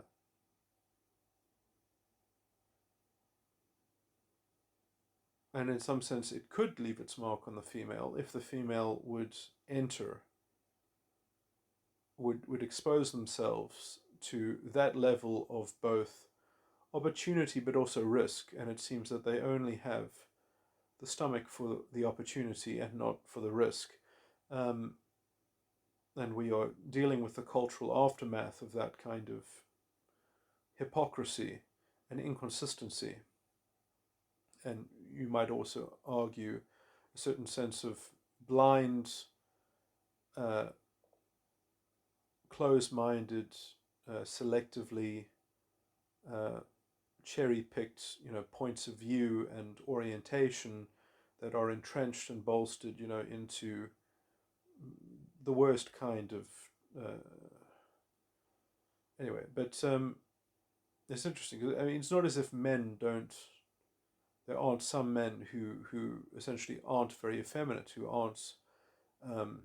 and in some sense, it could leave its mark on the female if the female would enter, would expose themselves to that level of both opportunity but also risk. And it seems that they only have the stomach for the opportunity and not for the risk. Um, and we are dealing with the cultural aftermath of that kind of hypocrisy and inconsistency. And you might also argue a certain sense of blind, uh, close-minded, selectively uh, cherry-picked, points of view and orientation that are entrenched and bolstered, into the worst kind of. Anyway, but it's interesting. I mean, it's not as if men don't. There aren't some men who essentially aren't very effeminate, who aren't. Um,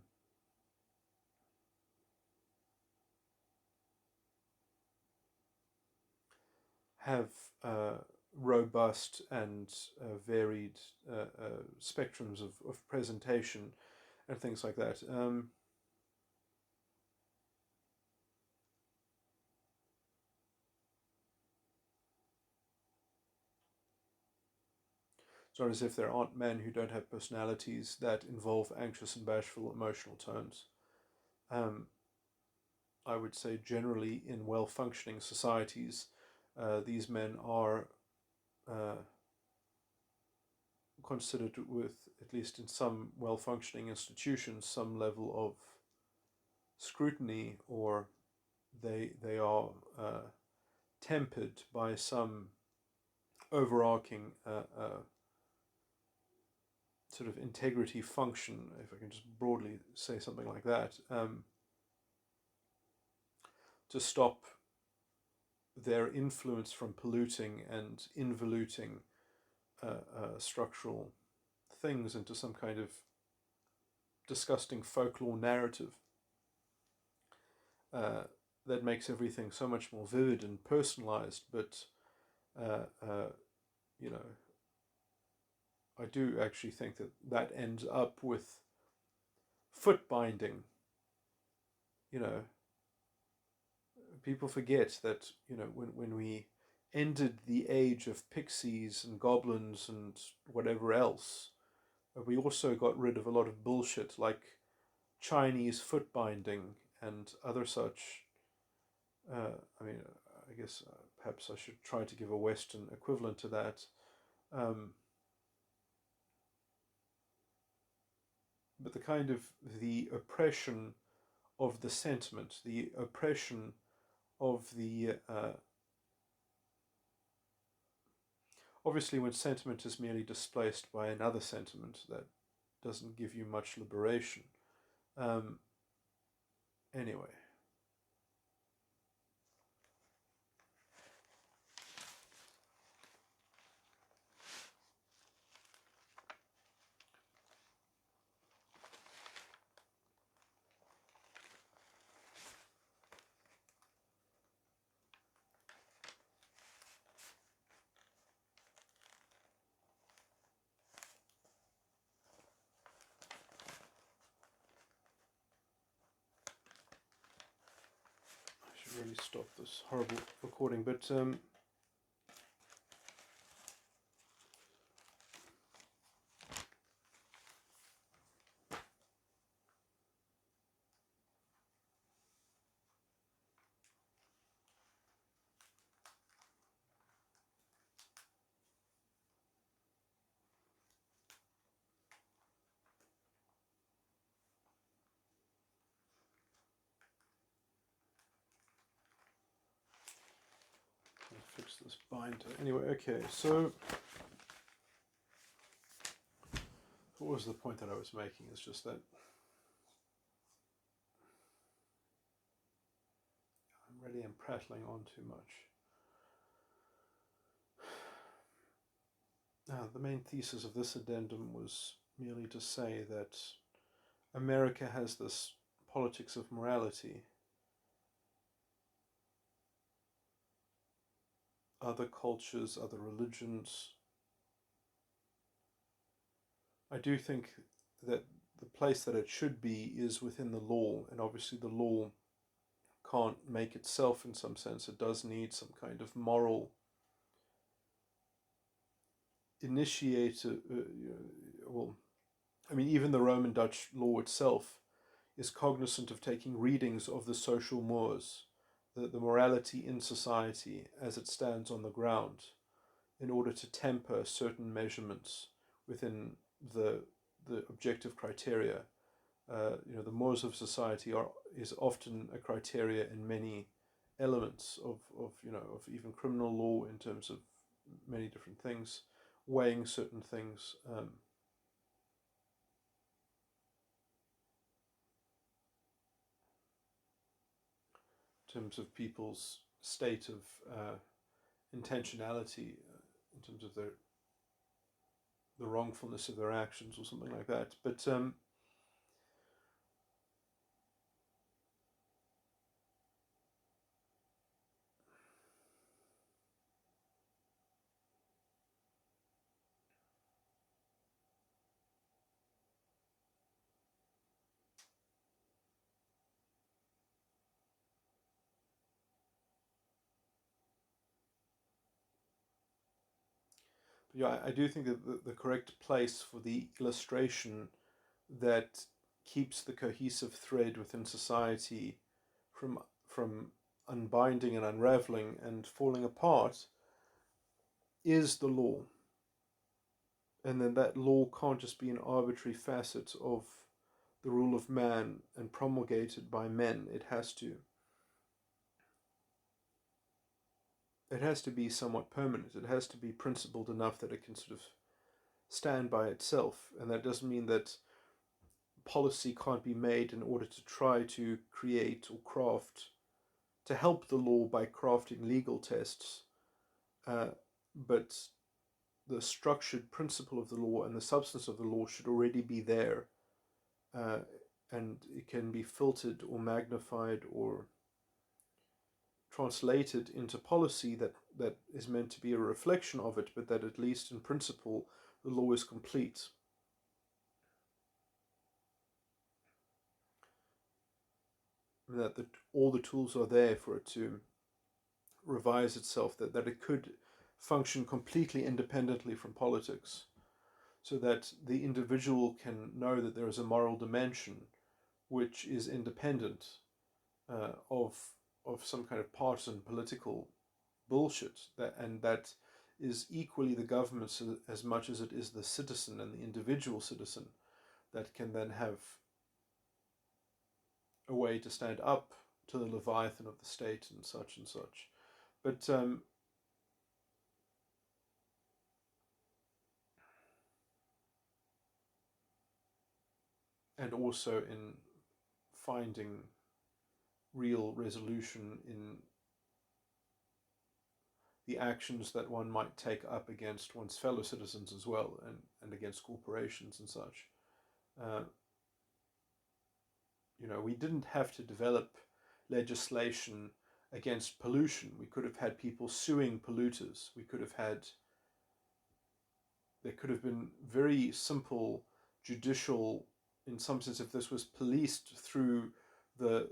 have robust and varied spectrums of presentation and things like that. It's not as if there aren't men who don't have personalities that involve anxious and bashful emotional tones. Um, I would say generally in well-functioning societies, these men are uh, considered with, at least in some well-functioning institutions, some level of scrutiny, or they are tempered by some overarching sort of integrity function, if I can just broadly say something like that, to stop their influence from polluting and involuting structural things into some kind of disgusting folklore narrative uh, that makes everything so much more vivid and personalized. But uh, uh, you know, I do actually think that that ends up with foot binding. You know, people forget that when we ended the age of pixies and goblins and whatever else, we also got rid of a lot of bullshit like Chinese foot binding and other such. I mean, I guess perhaps I should try to give a Western equivalent to that. Um, but the kind of the oppression of the sentiment, the oppression of the obviously when sentiment is merely displaced by another sentiment, that doesn't give you much liberation. Um, anyway. I should really stop this horrible recording, but I'll fix this binder. Anyway, okay, so what was the point that I was making? It's just that I really am prattling on too much. The main thesis of this addendum was merely to say that America has this politics of morality. Other cultures, other religions. I do think that the place that it should be is within the law, and obviously the law can't make itself in some sense. It does need some kind of moral initiator. Well, I mean, even the Roman Dutch law itself is cognizant of taking readings of the social mores, the morality in society as it stands on the ground, in order to temper certain measurements within the objective criteria. The mores of society is often a criteria in many elements of even criminal law, in terms of many different things, weighing certain things. In terms of people's state of intentionality, in terms of the wrongfulness of their actions or something like that. Yeah, I do think that the correct place for the illustration that keeps the cohesive thread within society from unbinding and unraveling and falling apart is the law. And then that law can't just be an arbitrary facet of the rule of man and promulgated by men. It has to be somewhat permanent. It has to be principled enough that it can sort of stand by itself. And that doesn't mean that policy can't be made in order to try to create or craft, to help the law by crafting legal tests. But the structured principle of the law and the substance of the law should already be there, uh, and it can be filtered or magnified or translated into policy that is meant to be a reflection of it, but that at least in principle the law is complete. That all the tools are there for it to revise itself, that it could function completely independently from politics, so that the individual can know that there is a moral dimension which is independent of some kind of partisan political bullshit, that is equally the government as much as it is the citizen and the individual citizen, that can then have a way to stand up to the leviathan of the state and such and such. But and also in finding real resolution in the actions that one might take up against one's fellow citizens as well, and against corporations and such. Uh, we didn't have to develop legislation against pollution. We could have had people suing polluters. There could have been very simple judicial, in some sense, if this was policed the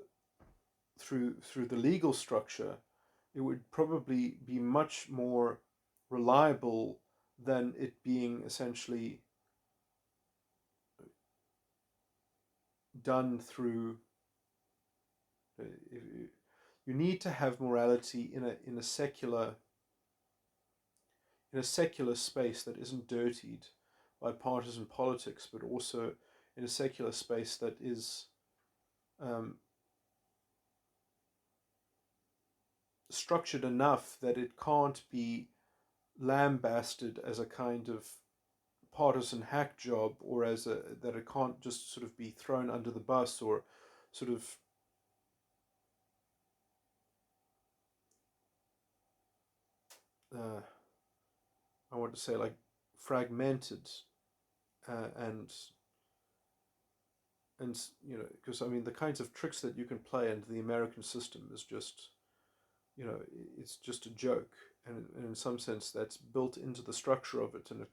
through the legal structure, it would probably be much more reliable than it being essentially done through. You need to have morality in a secular space that isn't dirtied by partisan politics, but also in a secular space that is um, structured enough that it can't be lambasted as a kind of partisan hack job, or that it can't just sort of be thrown under the bus, or sort of I want to say, like, fragmented And you know, because I mean the kinds of tricks that you can play into the American system is just, you know, it's just a joke, and in some sense that's built into the structure of it, and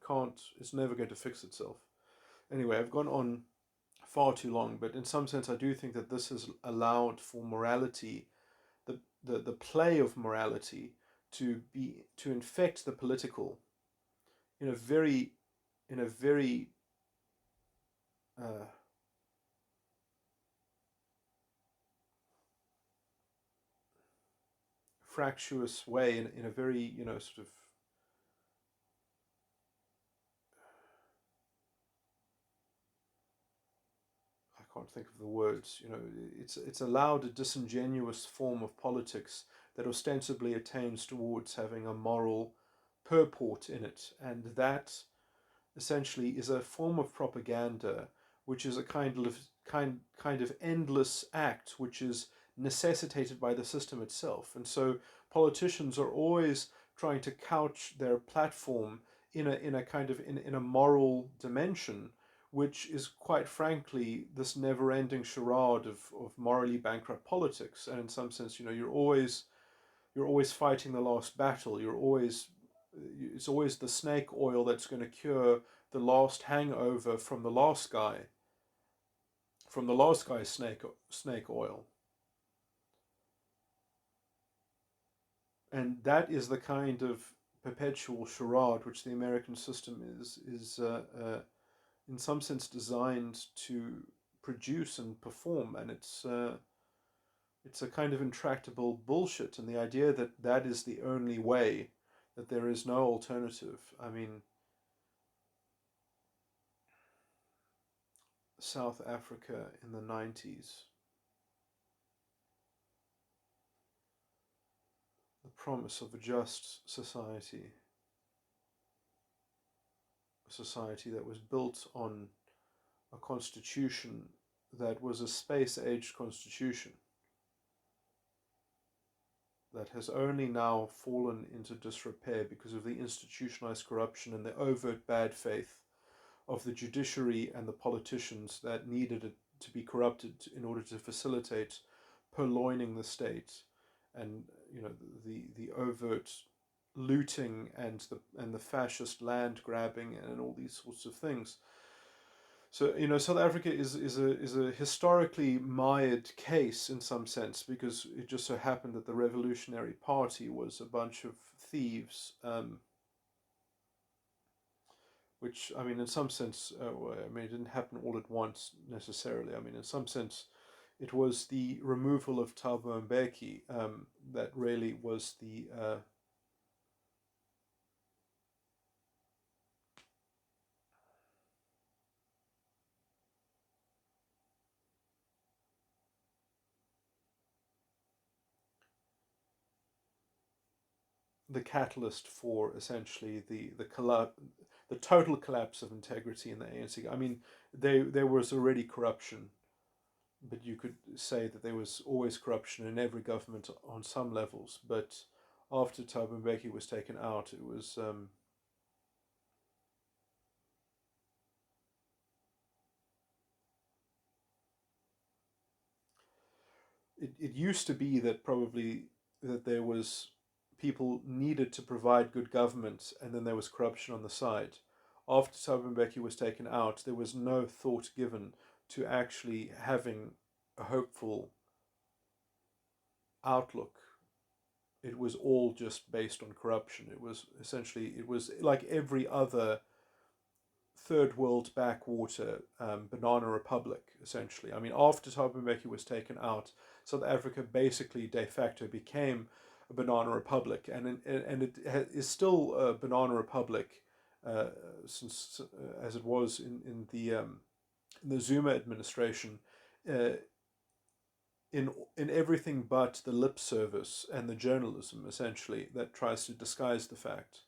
it's never going to fix itself. Anyway, I've gone on far too long, but in some sense I do think that this has allowed for morality, the play of morality, to infect the political in a very in a very uh, fractious way, in a very, you know, sort of, I can't think of the words, you know, it's allowed a disingenuous form of politics that ostensibly attains towards having a moral purport in it, and that essentially is a form of propaganda, which is a kind of endless act, which is necessitated by the system itself. And so politicians are always trying to couch their platform in a kind of in a moral dimension, which is quite frankly this never-ending charade of morally bankrupt politics. And in some sense, you know, you're always fighting the last battle. It's always the snake oil that's going to cure the last hangover from the last guy's snake oil. And that is the kind of perpetual charade which the American system is in some sense designed to produce and perform. And it's a kind of intractable bullshit, and the idea that that is the only way, that there is no alternative. I mean, South Africa in the 90s, the promise of a just society, a society that was built on a constitution that was a space-age constitution that has only now fallen into disrepair because of the institutionalized corruption and the overt bad faith of the judiciary and the politicians that needed it to be corrupted in order to facilitate purloining the state, and you know, the overt looting and the fascist land grabbing and all these sorts of things. So you know, South Africa is a historically mired case in some sense, because it just so happened that the Revolutionary Party was a bunch of thieves, which I mean, in some sense, I mean, it didn't happen all at once necessarily. I mean, in some sense, it was the removal of Thabo Mbeki that really was the catalyst for essentially the total collapse of integrity in the ANC. I mean, there was already corruption, but you could say that there was always corruption in every government on some levels. But after Thabo Mbeki was taken out, it used to be that probably that there was people needed to provide good government, and then there was corruption on the side. After Thabo Mbeki was taken out, there was no thought given to actually having a hopeful outlook. It was all just based on corruption. It was like every other third world backwater banana republic, essentially. I mean, after Thabo Mbeki was taken out, South Africa basically de facto became a banana republic, and it is still a banana republic uh, since as it was in the Zuma administration. Uh, in everything but the lip service and the journalism, essentially, that tries to disguise the fact.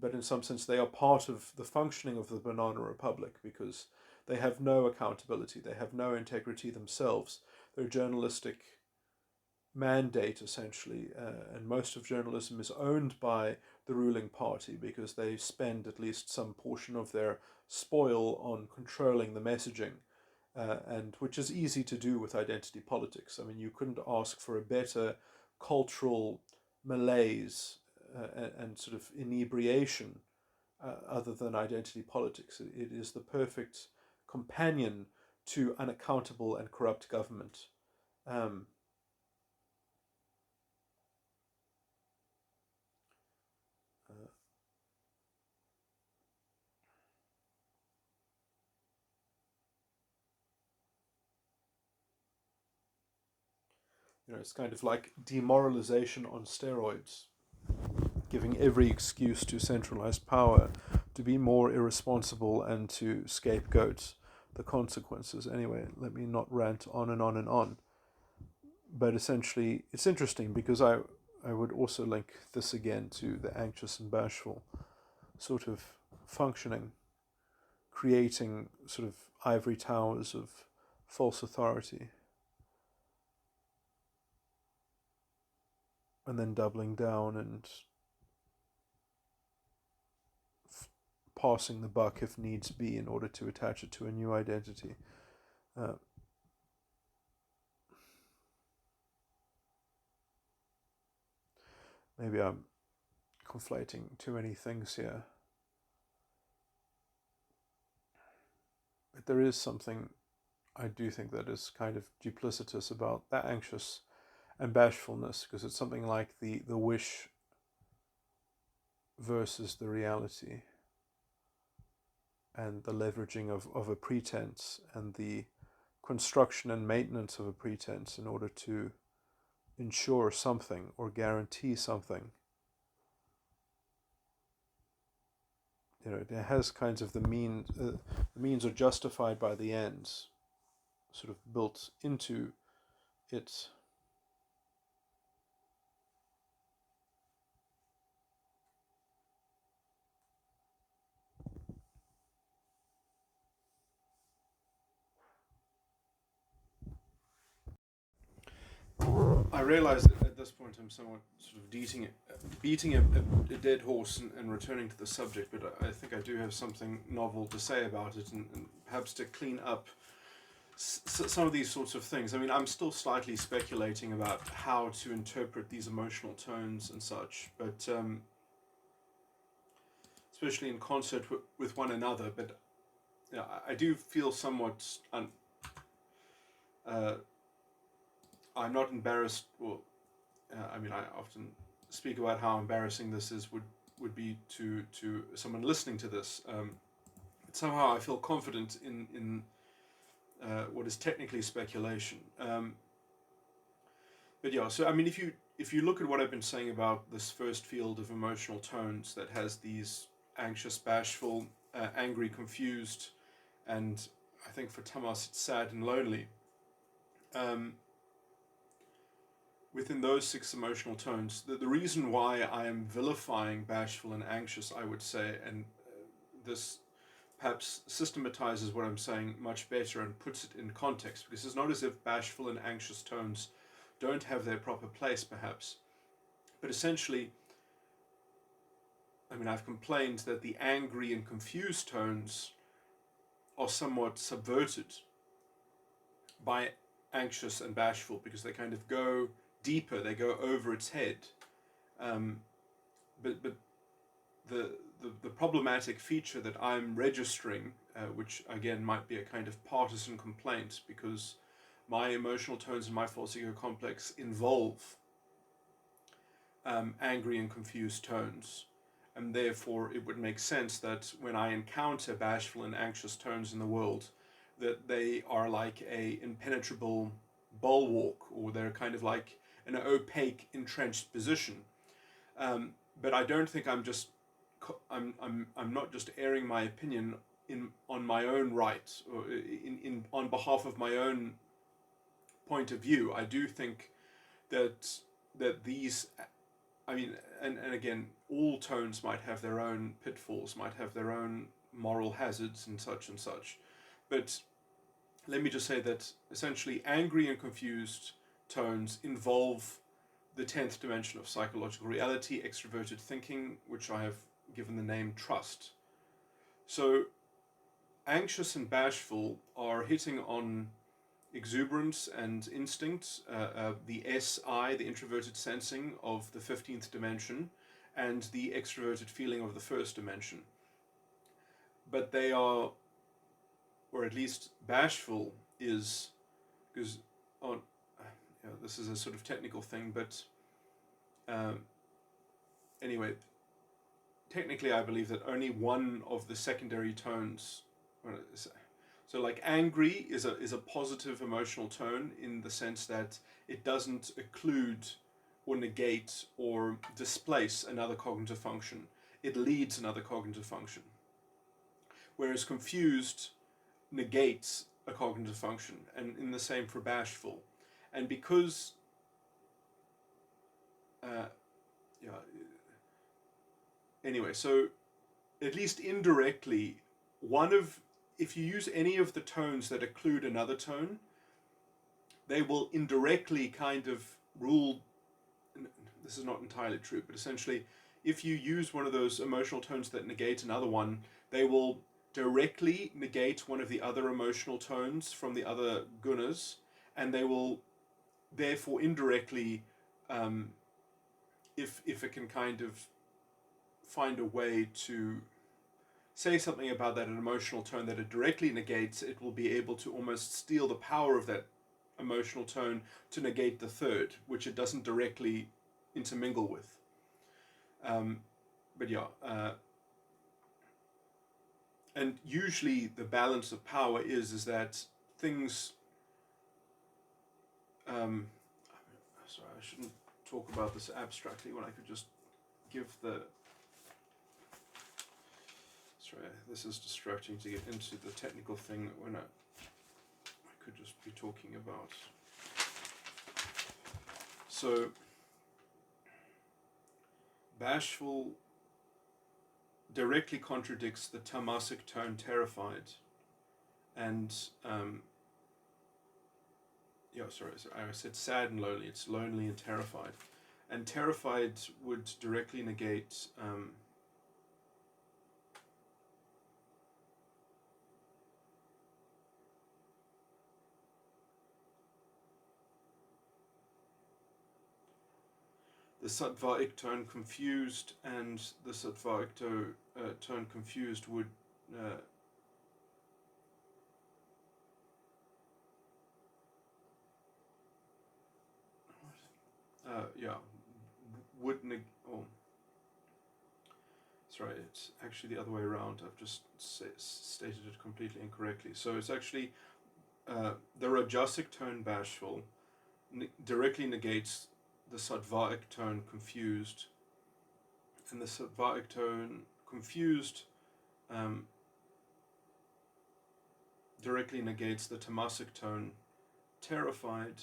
But in some sense, they are part of the functioning of the banana republic, because they have no accountability, they have no integrity themselves. They're journalistic mandate, essentially, and most of journalism is owned by the ruling party because they spend at least some portion of their spoil on controlling the messaging, and which is easy to do with identity politics. I mean, you couldn't ask for a better cultural malaise and sort of inebriation other than identity politics. It is the perfect companion to unaccountable and corrupt government. Um, uh, it's kind of like demoralization on steroids, giving every excuse to centralized power to be more irresponsible and to scapegoat the consequences. Anyway, let me not rant on and on and on. But essentially, it's interesting because I would also link this again to the anxious and bashful sort of functioning, creating sort of ivory towers of false authority, and then doubling down and passing the buck if needs be in order to attach it to a new identity. Uh, Maybe I'm conflating too many things here. But there is something I do think that is kind of duplicitous about that anxious and bashfulness, because it's something like the wish versus the reality, and the leveraging of a pretense, and the construction and maintenance of a pretense in order to ensure something or guarantee something. It has kinds of the means are justified by the ends, sort of built into it. I realize that at this point I'm somewhat sort of beating a dead horse and returning to the subject, but I think I do have something novel to say about it, and perhaps to clean up some of these sorts of things. I mean, I'm still slightly speculating about how to interpret these emotional tones and such, but especially in concert with one another. But I do feel somewhat. Uh, I'm not embarrassed. Well, I mean, I often speak about how embarrassing this is would be to someone listening to this. But somehow I feel confident in what is technically speculation. But yeah, so I mean, if you look at what I've been saying about this first field of emotional tones that has these anxious, bashful, angry, confused, and I think for Tamas it's sad and lonely. Um, Within those six emotional tones, the reason why I am vilifying bashful and anxious, I would say, and this perhaps systematizes what I'm saying much better and puts it in context, because it's not as if bashful and anxious tones don't have their proper place, perhaps. But essentially, I mean, I've complained that the angry and confused tones are somewhat subverted by anxious and bashful because they kind of go deeper, they go over its head. Um, but the problematic feature that I'm registering, which again might be a kind of partisan complaint, because my emotional tones and my false ego complex involve angry and confused tones. And therefore, it would make sense that when I encounter bashful and anxious tones in the world, that they are like a impenetrable bulwark, or they're kind of like an opaque, entrenched position. But I don't think I'm not just airing my opinion on my own right, or in on behalf of my own point of view. I do think that these, I mean, and again, all tones might have their own pitfalls, might have their own moral hazards and such. But let me just say that essentially angry and confused tones involve the 10th dimension of psychological reality, extroverted thinking, which I have given the name trust. So anxious and bashful are hitting on exuberance and instinct, the SI, the introverted sensing of the 15th dimension, and the extroverted feeling of the first dimension. But they are, or at least bashful is, because this is a sort of technical thing, but anyway, technically I believe that only one of the secondary tones, so like angry is a positive emotional tone in the sense that it doesn't occlude or negate or displace another cognitive function. It leads another cognitive function. Whereas confused negates a cognitive function, and in the same for bashful. And because anyway, so at least indirectly, if you use any of the tones that occlude another tone, they will indirectly kind of rule. This is not entirely true, but essentially, if you use one of those emotional tones that negate another one, they will directly negate one of the other emotional tones from the other gunas, and they will therefore indirectly, if it can kind of find a way to say something about that emotional tone that it directly negates, it will be able to almost steal the power of that emotional tone to negate the third, which it doesn't directly intermingle with. But yeah, and usually the balance of power is that things. Sorry, I shouldn't talk about this abstractly when I could just give the. Sorry, this is distracting to get into the technical thing when I could just be talking about. So, bashful directly contradicts the tamasic tone terrified, and I said sad and lonely. It's lonely and terrified, and terrified would directly negate. The sattvaic tone confused, and the sattvaic tone confused would sorry, it's actually the other way around. I've just stated it completely incorrectly. So it's actually the rajasic tone bashful directly negates the sattvaic tone confused, and the sattvaic tone confused directly negates the tamasic tone terrified,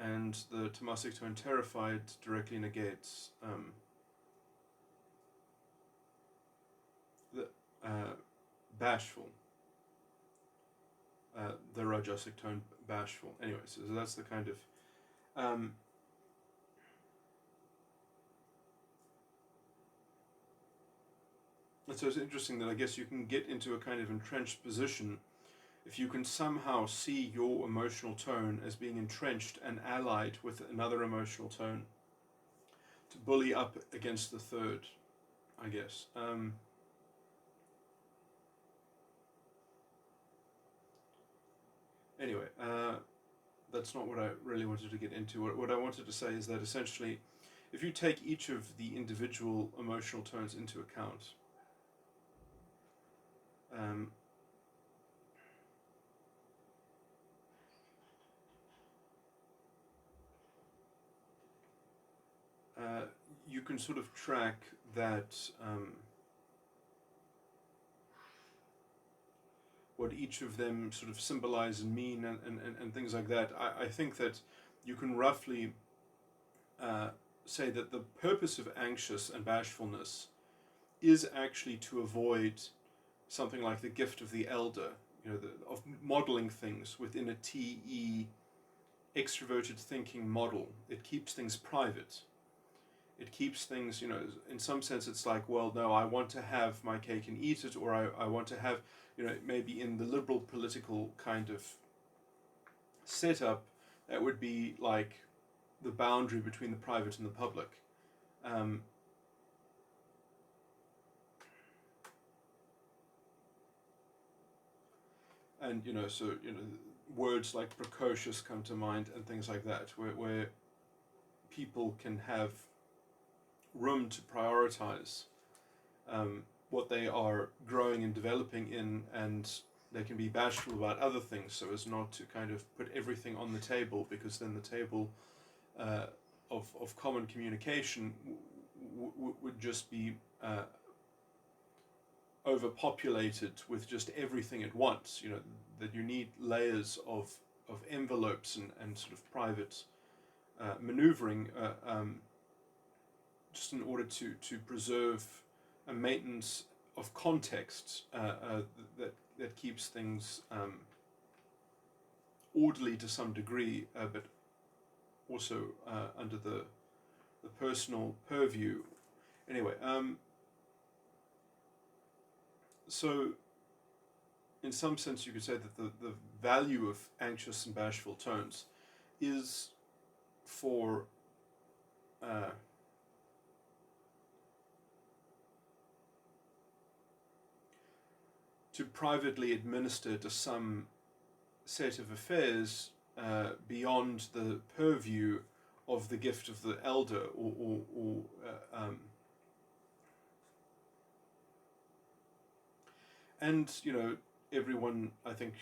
and the tamasic tone terrified directly negates the bashful, the rajasic tone bashful. Anyway, so that's the kind of and so it's interesting that I guess you can get into a kind of entrenched position if you can somehow see your emotional tone as being entrenched and allied with another emotional tone to bully up against the third, I guess. Anyway, that's not what I really wanted to get into. What I wanted to say is that essentially, if you take each of the individual emotional tones into account, you can sort of track that what each of them sort of symbolize and mean and things like that. I think that you can roughly say that the purpose of anxious and bashfulness is actually to avoid something like the gift of the elder, of modeling things within a TE extroverted thinking model. It keeps things private. It keeps things, in some sense it's like, well, no, I want to have my cake and eat it, or I want to have, maybe in the liberal political kind of setup, that would be like the boundary between the private and the public. And words like precocious come to mind and things like that, where people can have room to prioritize what they are growing and developing in, and they can be bashful about other things so as not to kind of put everything on the table, because then the table of common communication would just be overpopulated with just everything at once. That you need layers of envelopes and sort of private maneuvering just in order to preserve a maintenance of context that keeps things orderly to some degree, but also under the personal purview. Anyway, so in some sense you could say that the value of anxious and bashful tones is for to privately administer to some set of affairs beyond the purview of the gift of the elder, or and everyone, I think,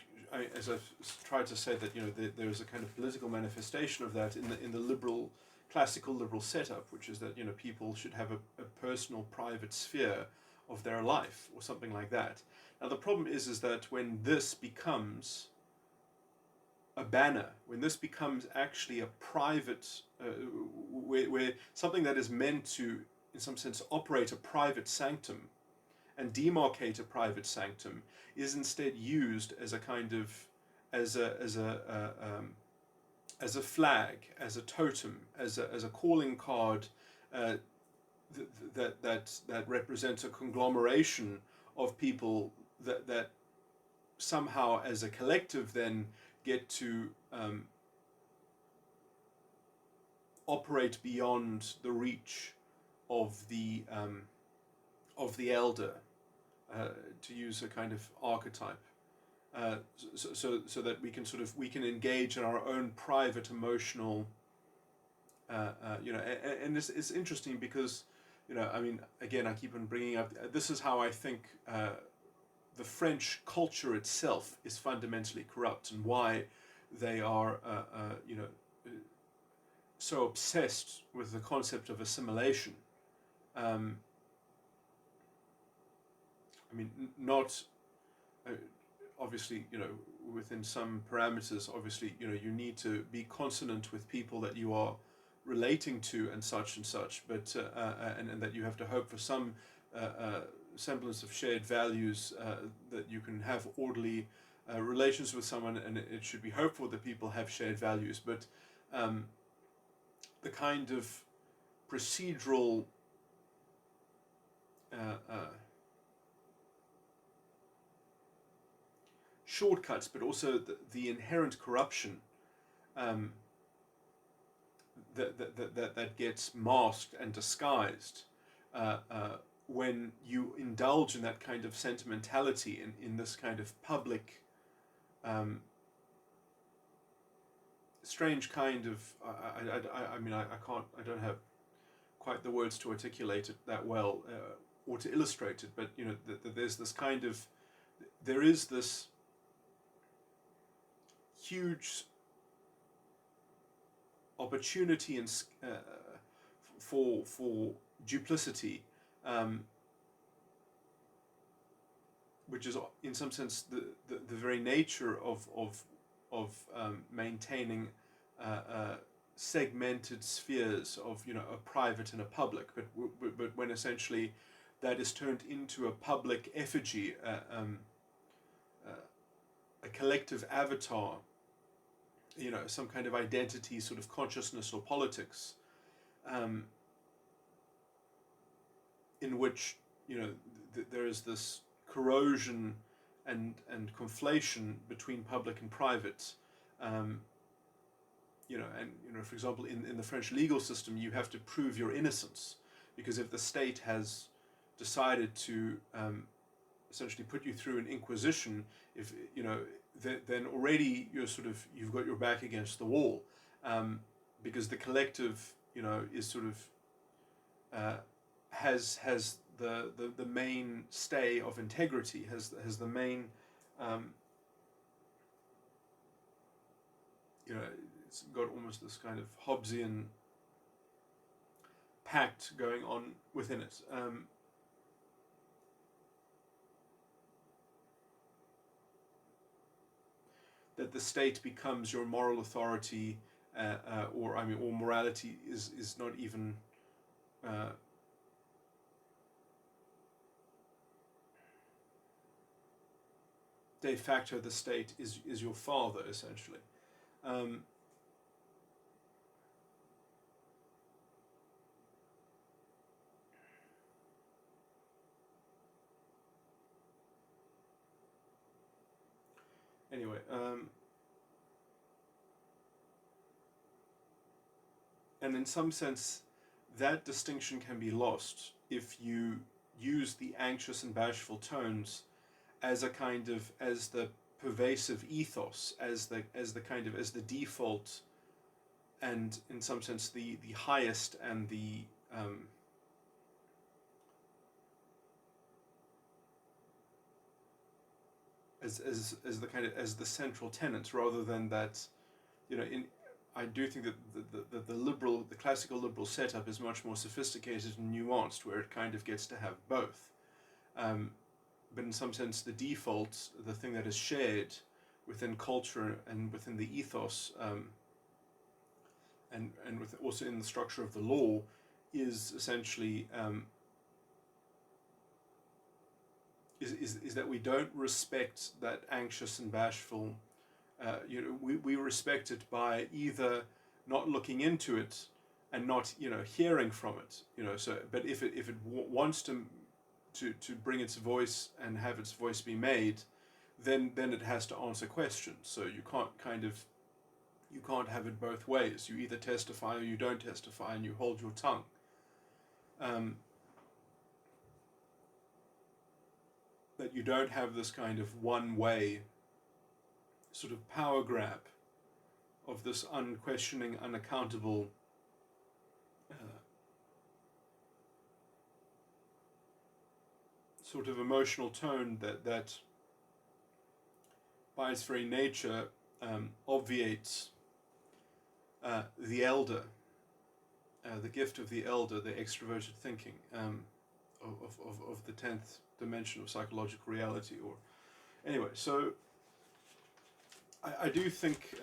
as I've tried to say, that there is a kind of political manifestation of that in the liberal, classical liberal setup, which is that people should have a personal, private sphere of their life, or something like that. Now the problem is that when this becomes a banner, when this becomes actually a private, where something that is meant to, in some sense, operate a private sanctum and demarcate a private sanctum, is instead used as a kind of, as a flag, as a totem, as a calling card that represents a conglomeration of people that somehow, as a collective, then get to operate beyond the reach of the elder, to use a kind of archetype, so that we can engage in our own private emotional, and it's interesting because again, I keep on bringing up, this is how I think the French culture itself is fundamentally corrupt, and why they are so obsessed with the concept of assimilation. Not obviously, within some parameters. Obviously, you need to be consonant with people that you are relating to, and such, but and that you have to hope for some semblance of shared values, that you can have orderly relations with someone, and it should be hopeful that people have shared values. But the kind of procedural shortcuts, but also the inherent corruption that gets masked and disguised when you indulge in that kind of sentimentality in this kind of public, strange kind of, I don't have quite the words to articulate it that well, or to illustrate it, but there's this kind of, there is this huge opportunity for duplicity, which is in some sense the very nature of maintaining segmented spheres of a private and a public, but when essentially that is turned into a public effigy, a collective avatar some kind of identity, sort of consciousness or politics, um, in which there is this corrosion and conflation between public and private. Um, for example, in the French legal system, you have to prove your innocence, because if the state has decided to essentially put you through an inquisition, if then already you've got your back against the wall, because the collective is sort of has the mainstay of integrity, has the main it's got almost this kind of Hobbesian pact going on within it. That the state becomes your moral authority, or morality is not even de facto the state is your father, essentially. Anyway, and in some sense, that distinction can be lost if you use the anxious and bashful tones as the pervasive ethos, as the default, and in some sense the highest, and the as the central tenets, rather than that. I do think that the classical liberal setup is much more sophisticated and nuanced, where it kind of gets to have both. But in some sense, the default, the thing that is shared within culture and within the ethos, and also in the structure of the law, is essentially is that we don't respect that anxious and bashful. We respect it by either not looking into it and not hearing from it. So, but if it wants to bring its voice and have its voice be made, then it has to answer questions. So you can't have it both ways. You either testify or you don't testify, and you hold your tongue. That you don't have this kind of one-way sort of power grab of this unquestioning, unaccountable sort of emotional tone that by its very nature obviates the elder, the gift of the elder, the extroverted thinking of the 10th dimension of psychological reality. Or anyway, so I do think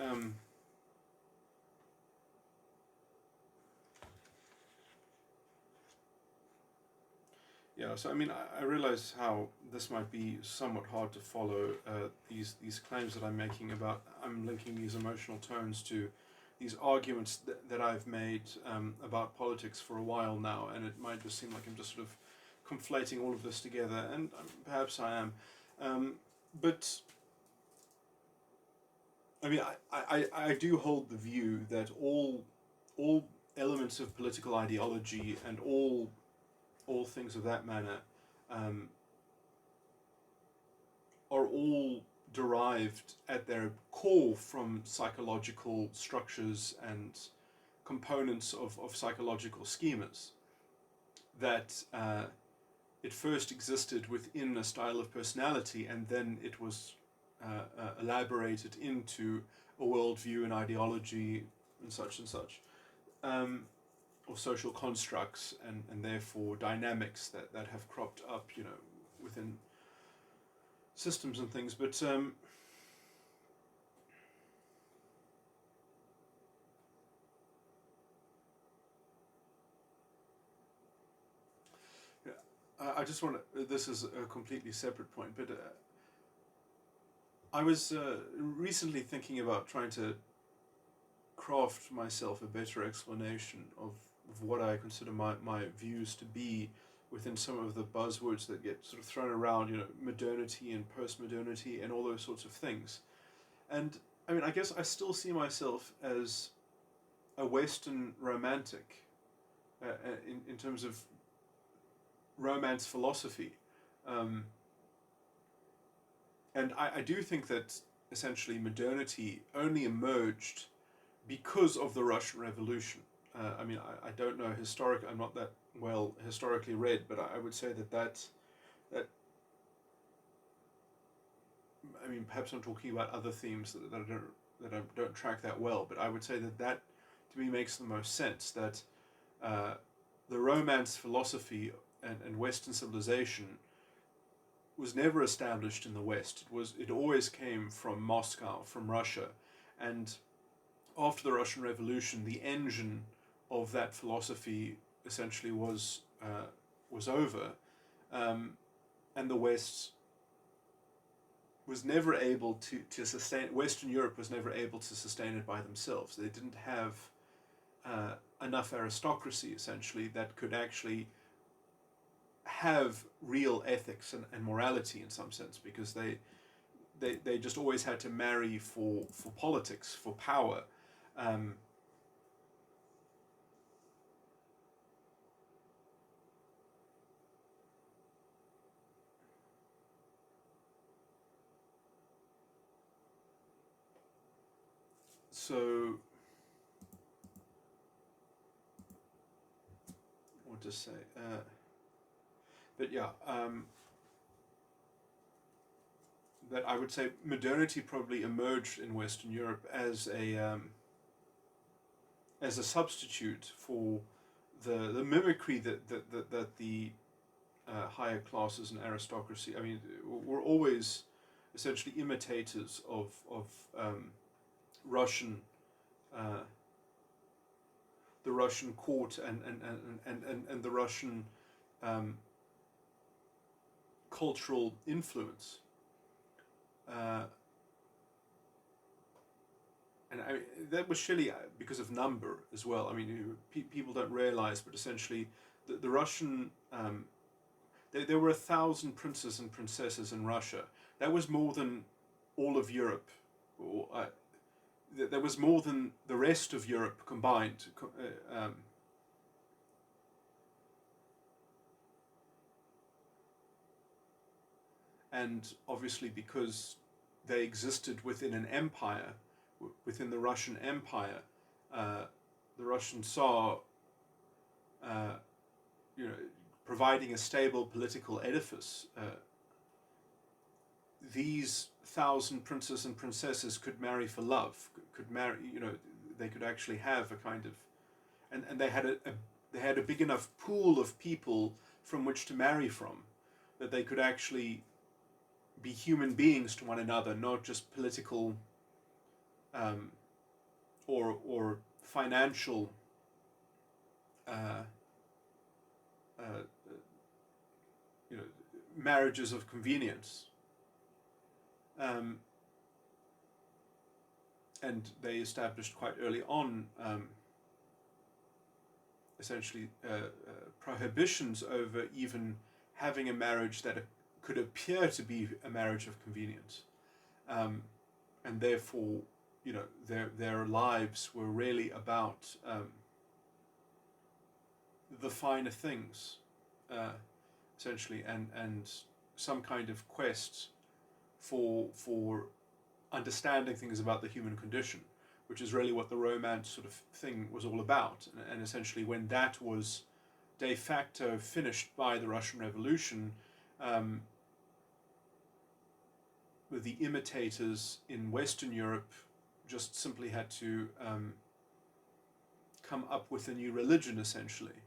so I realize how this might be somewhat hard to follow, these claims that I'm making about, I'm linking these emotional tones to these arguments that I've made about politics for a while now, and it might just seem like I'm just sort of conflating all of this together, and perhaps I am, but I do hold the view that all elements of political ideology and all things of that manner are all derived at their core from psychological structures and components of psychological schemas. That it first existed within a style of personality, and then it was elaborated into a worldview and ideology and such, or social constructs, and therefore dynamics that have cropped up, within systems and things. But I just want to, this is a completely separate point, but I was recently thinking about trying to craft myself a better explanation of what I consider my views to be within some of the buzzwords that get sort of thrown around, modernity and post-modernity and all those sorts of things. And I mean, I guess I still see myself as a Western romantic in terms of romance philosophy. Um, and I do think that essentially modernity only emerged because of the Russian Revolution. I mean, I don't know I'm not that well historically read, but I would say that I mean, perhaps I'm talking about other themes that I don't track that well, but I would say that to me makes the most sense. That uh, the Romance philosophy and Western civilization was never established in the West. It always came from Moscow, from Russia, and after the Russian Revolution, the engine of that philosophy essentially was over, um, and the West was never able to sustain. Western Europe was never able to sustain it by themselves. They didn't have enough aristocracy essentially that could actually have real ethics and morality in some sense, because they just always had to marry for politics, for power. Um, so, what to say? But yeah, that I would say modernity probably emerged in Western Europe as a substitute for the mimicry that the higher classes and aristocracy. I mean, were always essentially imitators of Russian, uh, the Russian court and the Russian um, cultural influence. Uh, and that was surely because of number as well. I mean, people don't realize, but essentially, the Russian there were 1,000 princes and princesses in Russia. That was more than all of Europe, or there was more than the rest of Europe combined. And obviously, because they existed within an empire, within the Russian Empire, uh, the Russian Tsar, uh, you know, providing a stable political edifice. These 1,000 princes and princesses could marry for love. Could marry, they could actually have a kind of, and they had a big enough pool of people from which to marry from, that they could actually be human beings to one another, not just political um, or financial uh, uh, you know marriages of convenience. Um, and they established quite early on essentially prohibitions over even having a marriage that could appear to be a marriage of convenience, um, and therefore, their lives were really about the finer things, uh, essentially, and some kind of quest for understanding things about the human condition, which is really what the Romance sort of thing was all about. And essentially, when that was de facto finished by the Russian Revolution, um, the imitators in Western Europe just simply had to come up with a new religion, essentially.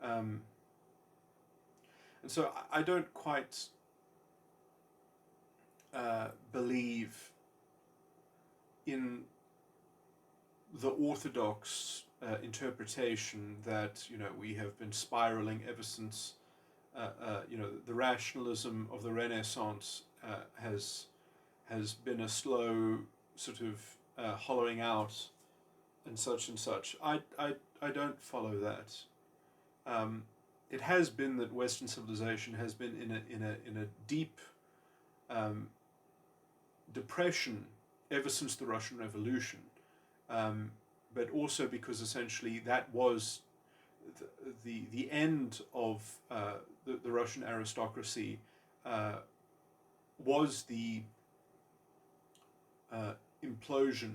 Um, and so I don't quite believe in the orthodox interpretation that we have been spiraling ever since the rationalism of the Renaissance has been a slow sort of hollowing out and such and such. I don't follow that. Um, it has been that Western civilization has been in a deep um, depression ever since the Russian Revolution, um, but also because essentially that was the end of the Russian aristocracy, uh, was the uh, implosion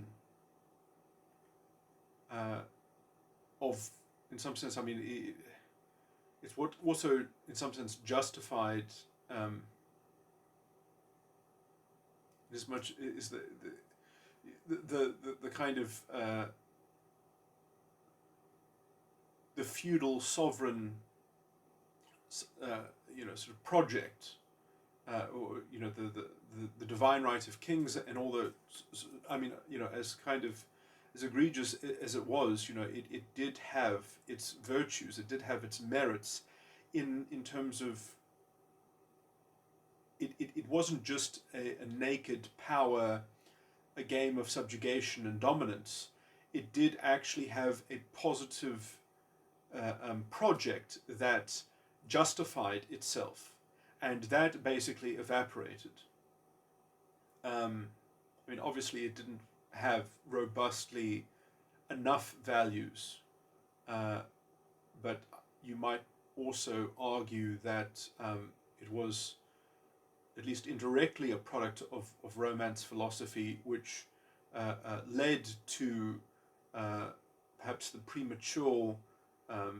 uh, of, in some sense, I mean, it's what also, in some sense, justified um, as much is the kind of the feudal sovereign, sort of project, or the divine right of kings and all the, I mean, as kind of as egregious as it was, it did have its virtues, it did have its merits, in terms of it wasn't just a naked power, a game of subjugation and dominance. It did actually have a positive project that justified itself, and that basically evaporated. I mean, obviously, it didn't have robustly enough values, uh, but you might also argue that it was at least indirectly a product of Romance philosophy, which led to perhaps the premature, I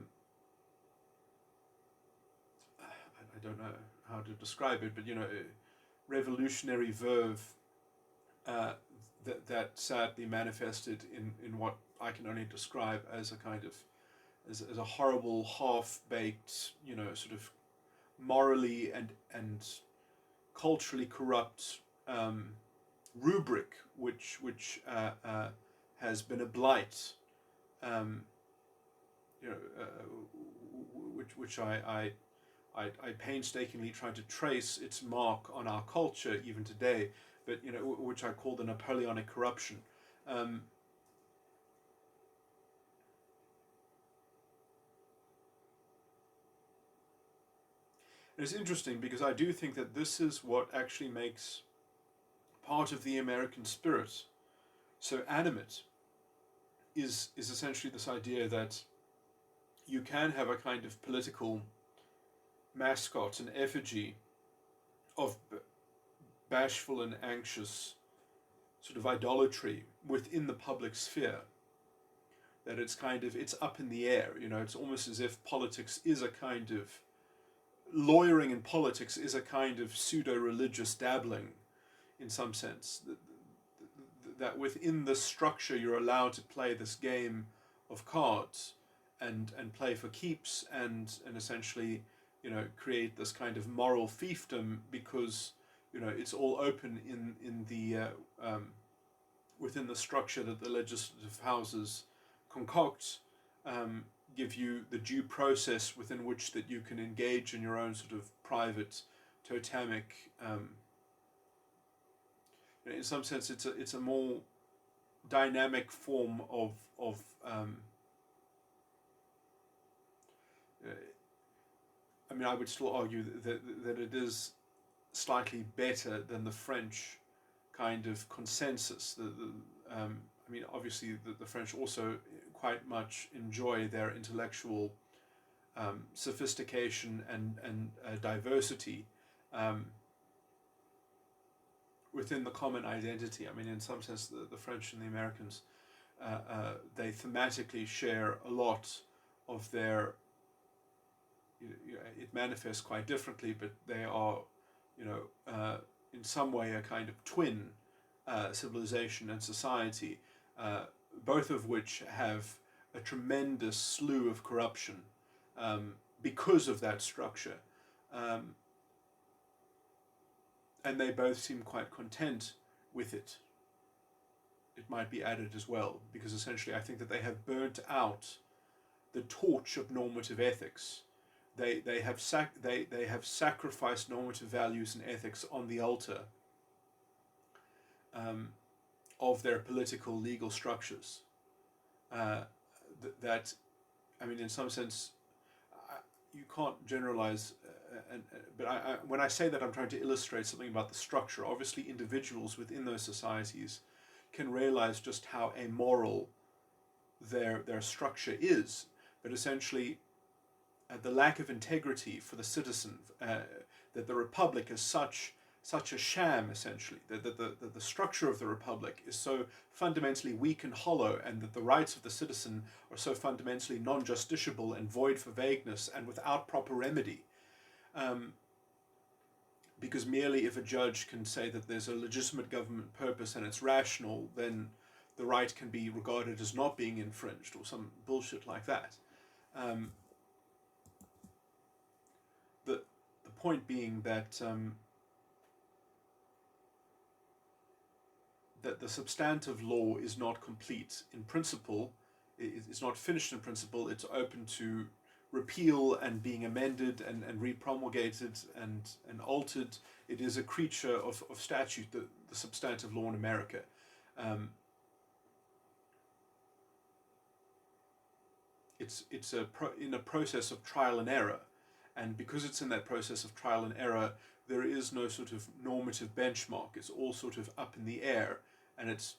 don't know how to describe it, but revolutionary verve that sadly manifested in what I can only describe as a kind of as a horrible half-baked, sort of morally and culturally corrupt rubric, which has been a blight, um, which I painstakingly try to trace its mark on our culture even today, but which I call the Napoleonic corruption. Um, and it's interesting because I do think that this is what actually makes part of the American spirit so animate. Is essentially this idea that you can have a kind of political mascot, an effigy of bashful and anxious sort of idolatry within the public sphere. That it's up in the air. It's almost as if politics is a kind of lawyering in politics is a kind of pseudo-religious dabbling, in some sense. That within the structure you're allowed to play this game of cards and play for keeps and essentially create this kind of moral fiefdom because it's all open in the within the structure that the legislative houses concoct, give you the due process within which that you can engage in your own sort of private totemic. In some sense, it's a more dynamic form of uh, I mean, I would still argue that it is slightly better than the French kind of consensus. I mean, obviously, the French also quite much enjoy their intellectual sophistication and diversity within the common identity. I mean, in some sense, the French and the Americans, they thematically share a lot of their. It manifests quite differently, but they are, in some way, a kind of twin civilization and society, both of which have a tremendous slew of corruption because of that structure. And they both seem quite content with it. It might be added as well, because essentially I think that they have burnt out the torch of normative ethics. They have sacrificed normative values and ethics on the altar of their political legal structures. uh, that, I mean, in some sense, you can't generalize. But when I say that, I'm trying to illustrate something about the structure. Obviously, individuals within those societies can realize just how amoral their structure is, but essentially the lack of integrity for the citizen, that the republic is such a sham, essentially, that the structure of the republic is so fundamentally weak and hollow, and that the rights of the citizen are so fundamentally non-justiciable and void for vagueness and without proper remedy. Um, because merely if a judge can say that there's a legitimate government purpose and it's rational, then the right can be regarded as not being infringed or some bullshit like that. Um, the point being that that the substantive law is not complete in principle. It's not finished in principle. It's open to repeal and being amended and repromulgated and altered. It is a creature of statute, the substantive law in America. Um, it's in a process of trial and error, and because it's in that process of trial and error, there is no sort of normative benchmark. It's all sort of up in the air, and it's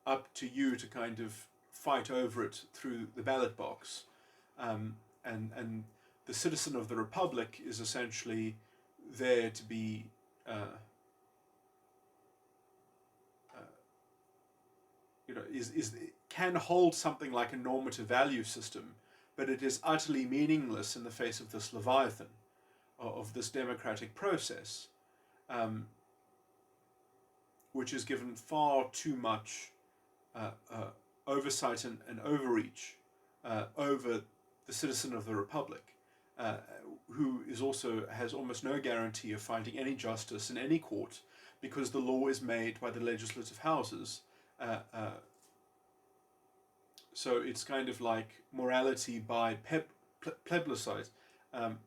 up to you to kind of fight over it through the ballot box. And the citizen of the republic is essentially there to be uh, is can hold something like a normative value system, but it is utterly meaningless in the face of this leviathan, of this democratic process, um, which is given far too much oversight and overreach over the citizen of the republic, uh, who is also has almost no guarantee of finding any justice in any court, because the law is made by the legislative houses. So it's kind of like morality by plebiscite. Um,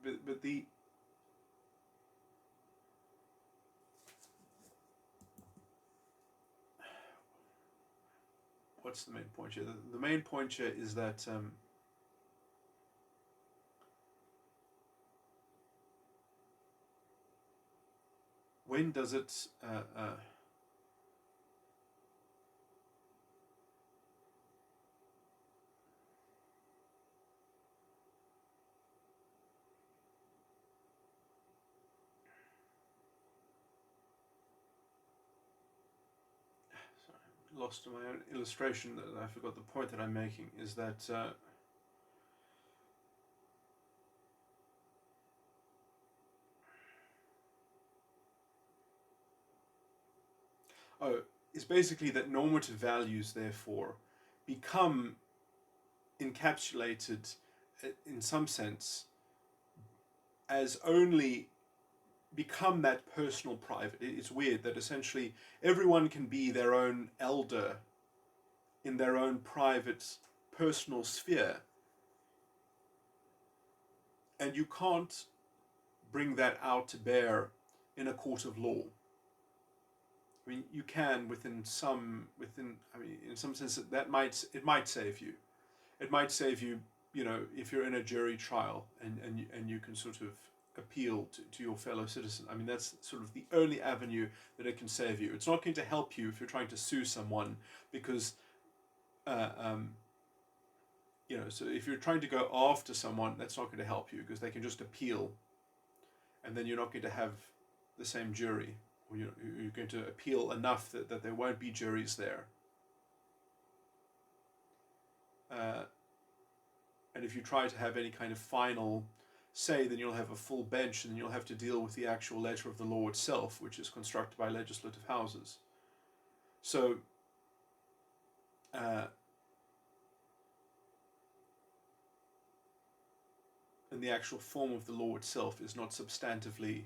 but the what's the main point here? The main point here is that when does it lost in my own illustration that I forgot the point that I'm making is that is basically that normative values therefore become encapsulated in some sense as only become that personal private. It's weird that essentially everyone can be their own elder in their own private personal sphere, and you can't bring that out to bear in a court of law. I mean, you can I mean, in some sense it might save you. It might save you, if you're in a jury trial and you can sort of appeal to your fellow citizen. I mean, that's sort of the only avenue that it can save you. It's not going to help you if you're trying to sue someone, because so if you're trying to go after someone, that's not going to help you, because they can just appeal, and then you're not going to have the same jury, or you're going to appeal enough that there won't be juries there. And if you try to have any kind of final say, then you'll have a full bench, and then you'll have to deal with the actual letter of the law itself, which is constructed by legislative houses. So and the actual form of the law itself is not substantively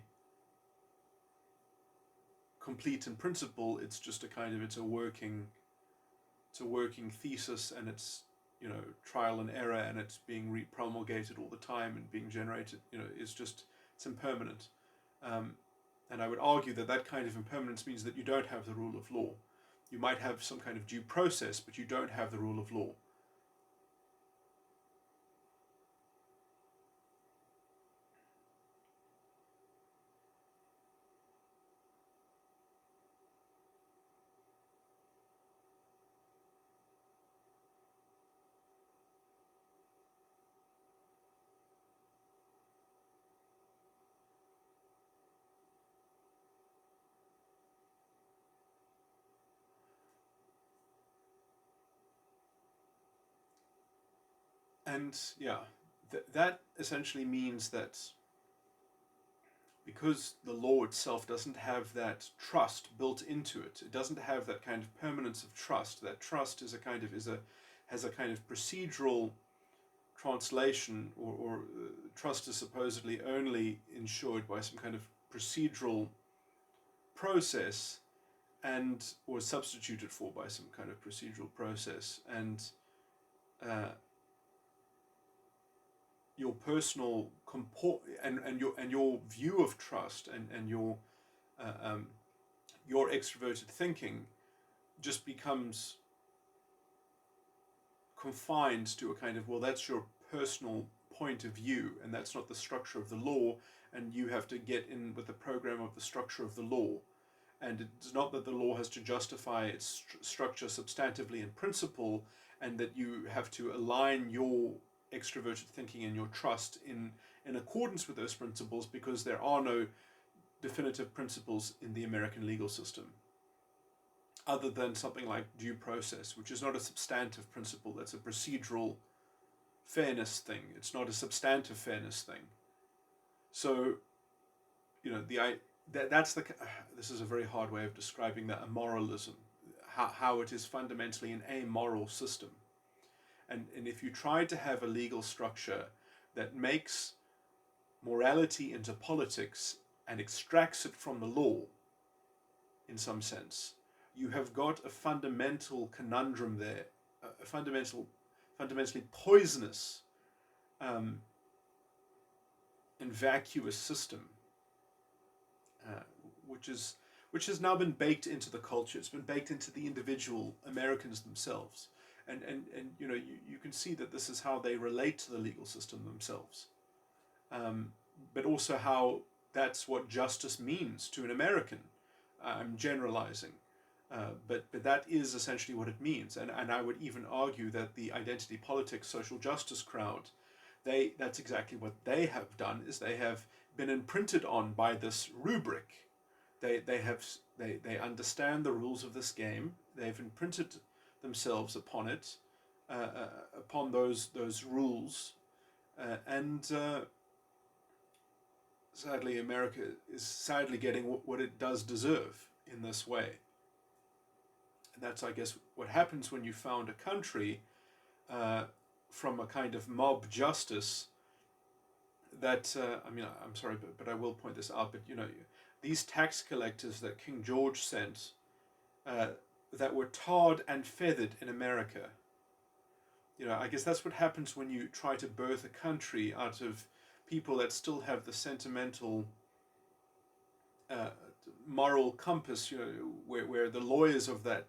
complete in principle. It's just it's a working thesis, and it's trial and error, and it's being repromulgated all the time and being generated. It's impermanent, and I would argue that kind of impermanence means that you don't have the rule of law. You might have some kind of due process, but you don't have the rule of law. And yeah, that essentially means that because the law itself doesn't have that trust built into it, it doesn't have that kind of permanence of trust. That trust is a kind of has a kind of procedural translation, or trust is supposedly only ensured by some kind of procedural process, and or substituted for by some kind of procedural process, and uh, your personal and your view of trust, and your extroverted thinking just becomes confined to a kind of, well, that's your personal point of view, and that's not the structure of the law, and you have to get in with the program of the structure of the law. And it's not that the law has to justify its structure substantively in principle, and that you have to align your extroverted thinking and your trust in accordance with those principles, because there are no definitive principles in the American legal system, other than something like due process, which is not a substantive principle. That's a procedural fairness thing. It's not a substantive fairness thing. So, you know, that's the this is a very hard way of describing that amoralism, how it is fundamentally an amoral system. And if you try to have a legal structure that makes morality into politics and extracts it from the law, in some sense, you have got a fundamental conundrum there, a fundamentally poisonous and vacuous system, uh, which has now been baked into the culture. It's been baked into the individual Americans themselves, and you know, you can see that this is how they relate to the legal system themselves, but also how that's what justice means to an American. I'm generalizing, but that is essentially what it means, and I would even argue that the identity politics, social justice crowd, that's exactly what they have done. Is they have been imprinted on by this rubric. They understand the rules of this game. They've imprinted themselves upon it, upon those rules, and sadly, America is sadly getting what it does deserve in this way. And that's, I guess, what happens when you found a country uh, from a kind of mob justice. That I mean, I'm sorry, but I will point this out. But you know, these tax collectors that King George sent, uh, that were tarred and feathered in America. You know, I guess that's what happens when you try to birth a country out of people that still have the sentimental uh, moral compass. You know, where the lawyers of that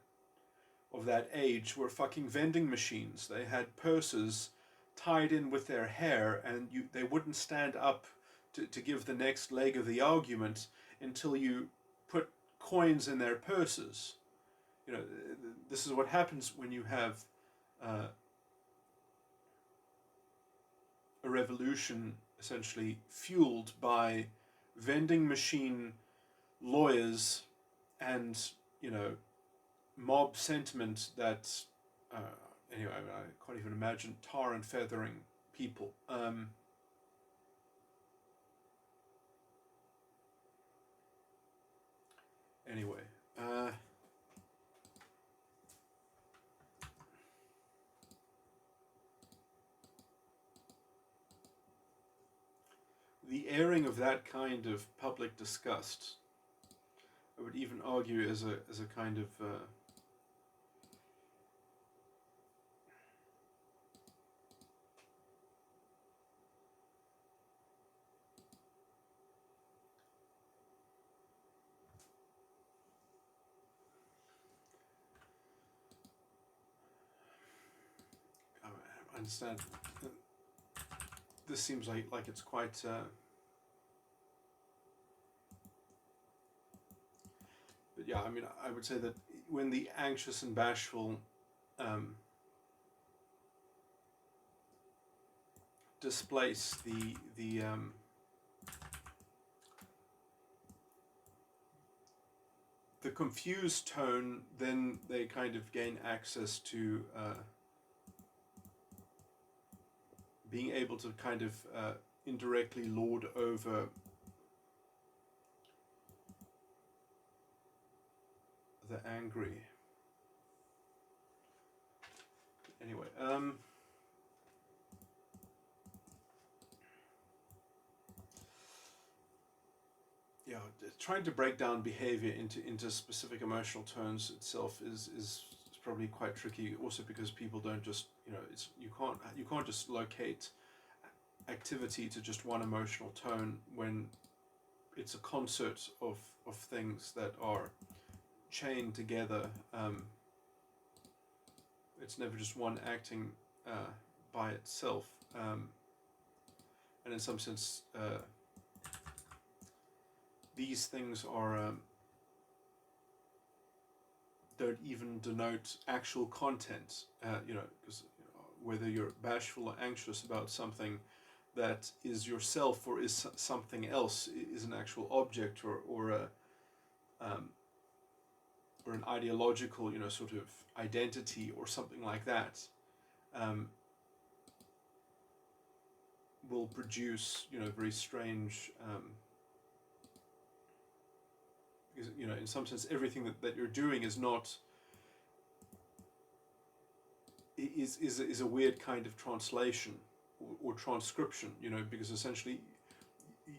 age were fucking vending machines. They had purses tied in with their hair, and they wouldn't stand up to give the next leg of the argument until you put coins in their purses. You know, this is what happens when you have a revolution essentially fueled by vending machine lawyers, and you know, mob sentiment that anyway, I can't even imagine tar and feathering people. Anyway, the airing of that kind of public disgust, I would even argue, as a kind of understand. This seems like it's quite. But yeah, I mean, I would say that when the anxious and bashful displace the confused tone, then they kind of gain access to being able to kind of indirectly lord over the angry. Anyway, yeah, trying to break down behavior into specific emotional tones itself is probably quite tricky. Also because people don't just, it's you can't just locate activity to just one emotional tone when it's a concert of things that are chained together. It's never just one acting by itself, and in some sense, these things are don't even denote actual content. Because whether you're bashful or anxious about something that is yourself or is something else, is an actual object or an ideological, sort of identity or something like that, will produce, very strange. Because, in some sense, everything that you're doing is not. Is a weird kind of translation or transcription, because essentially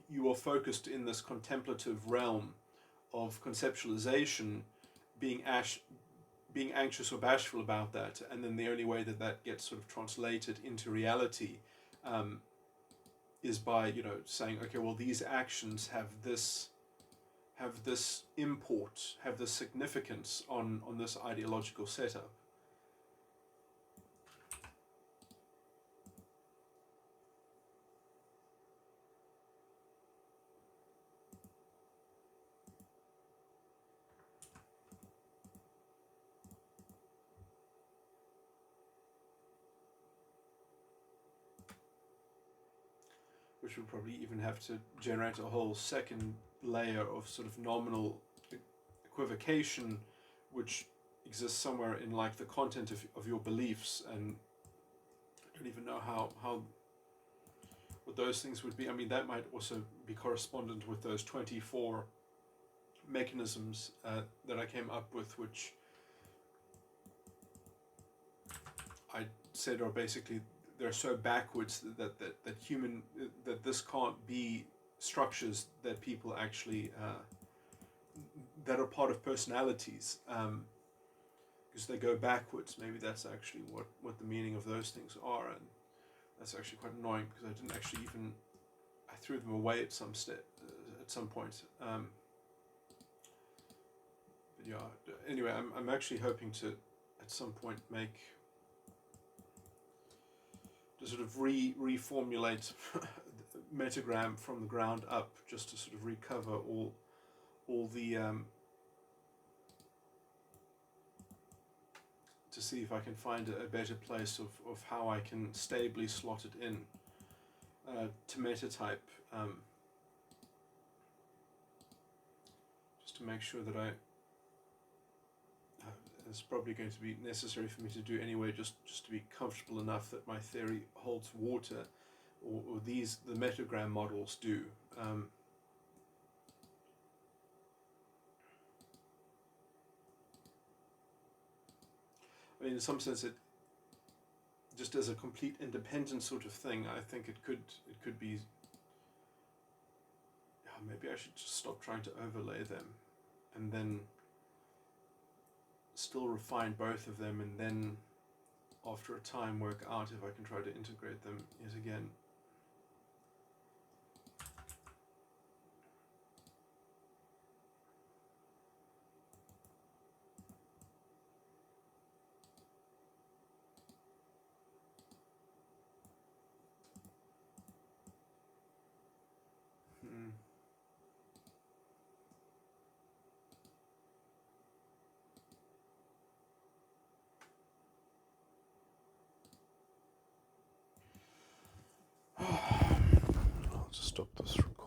you are focused in this contemplative realm of conceptualization, being anxious or bashful about that, and then the only way that gets sort of translated into reality is by saying, okay, well, these actions have this import, have this significance on this ideological setup. Which would probably even have to generate a whole second layer of sort of nominal equivocation, which exists somewhere in like the content of your beliefs, and I don't even know how what those things would be. I mean, that might also be correspondent with those 24 mechanisms that I came up with, which I said are basically, they're so backwards that human, that this can't be structures that people actually that are part of personalities, because they go backwards. Maybe that's actually what the meaning of those things are, and that's actually quite annoying because I didn't actually even, I threw them away at some point. But yeah, anyway, I'm actually hoping to at some point sort of reformulate Metagram from the ground up, just to sort of recover all the to see if I can find a better place of how I can stably slot it in to metatype, just to make sure that it's probably going to be necessary for me to do anyway, just to be comfortable enough that my theory holds water, or the metagram models do. I mean, in some sense, it just as a complete independent sort of thing, I think it could be. Maybe I should just stop trying to overlay them, and then still refine both of them, and then after a time work out if I can try to integrate them yet again.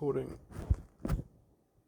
recording.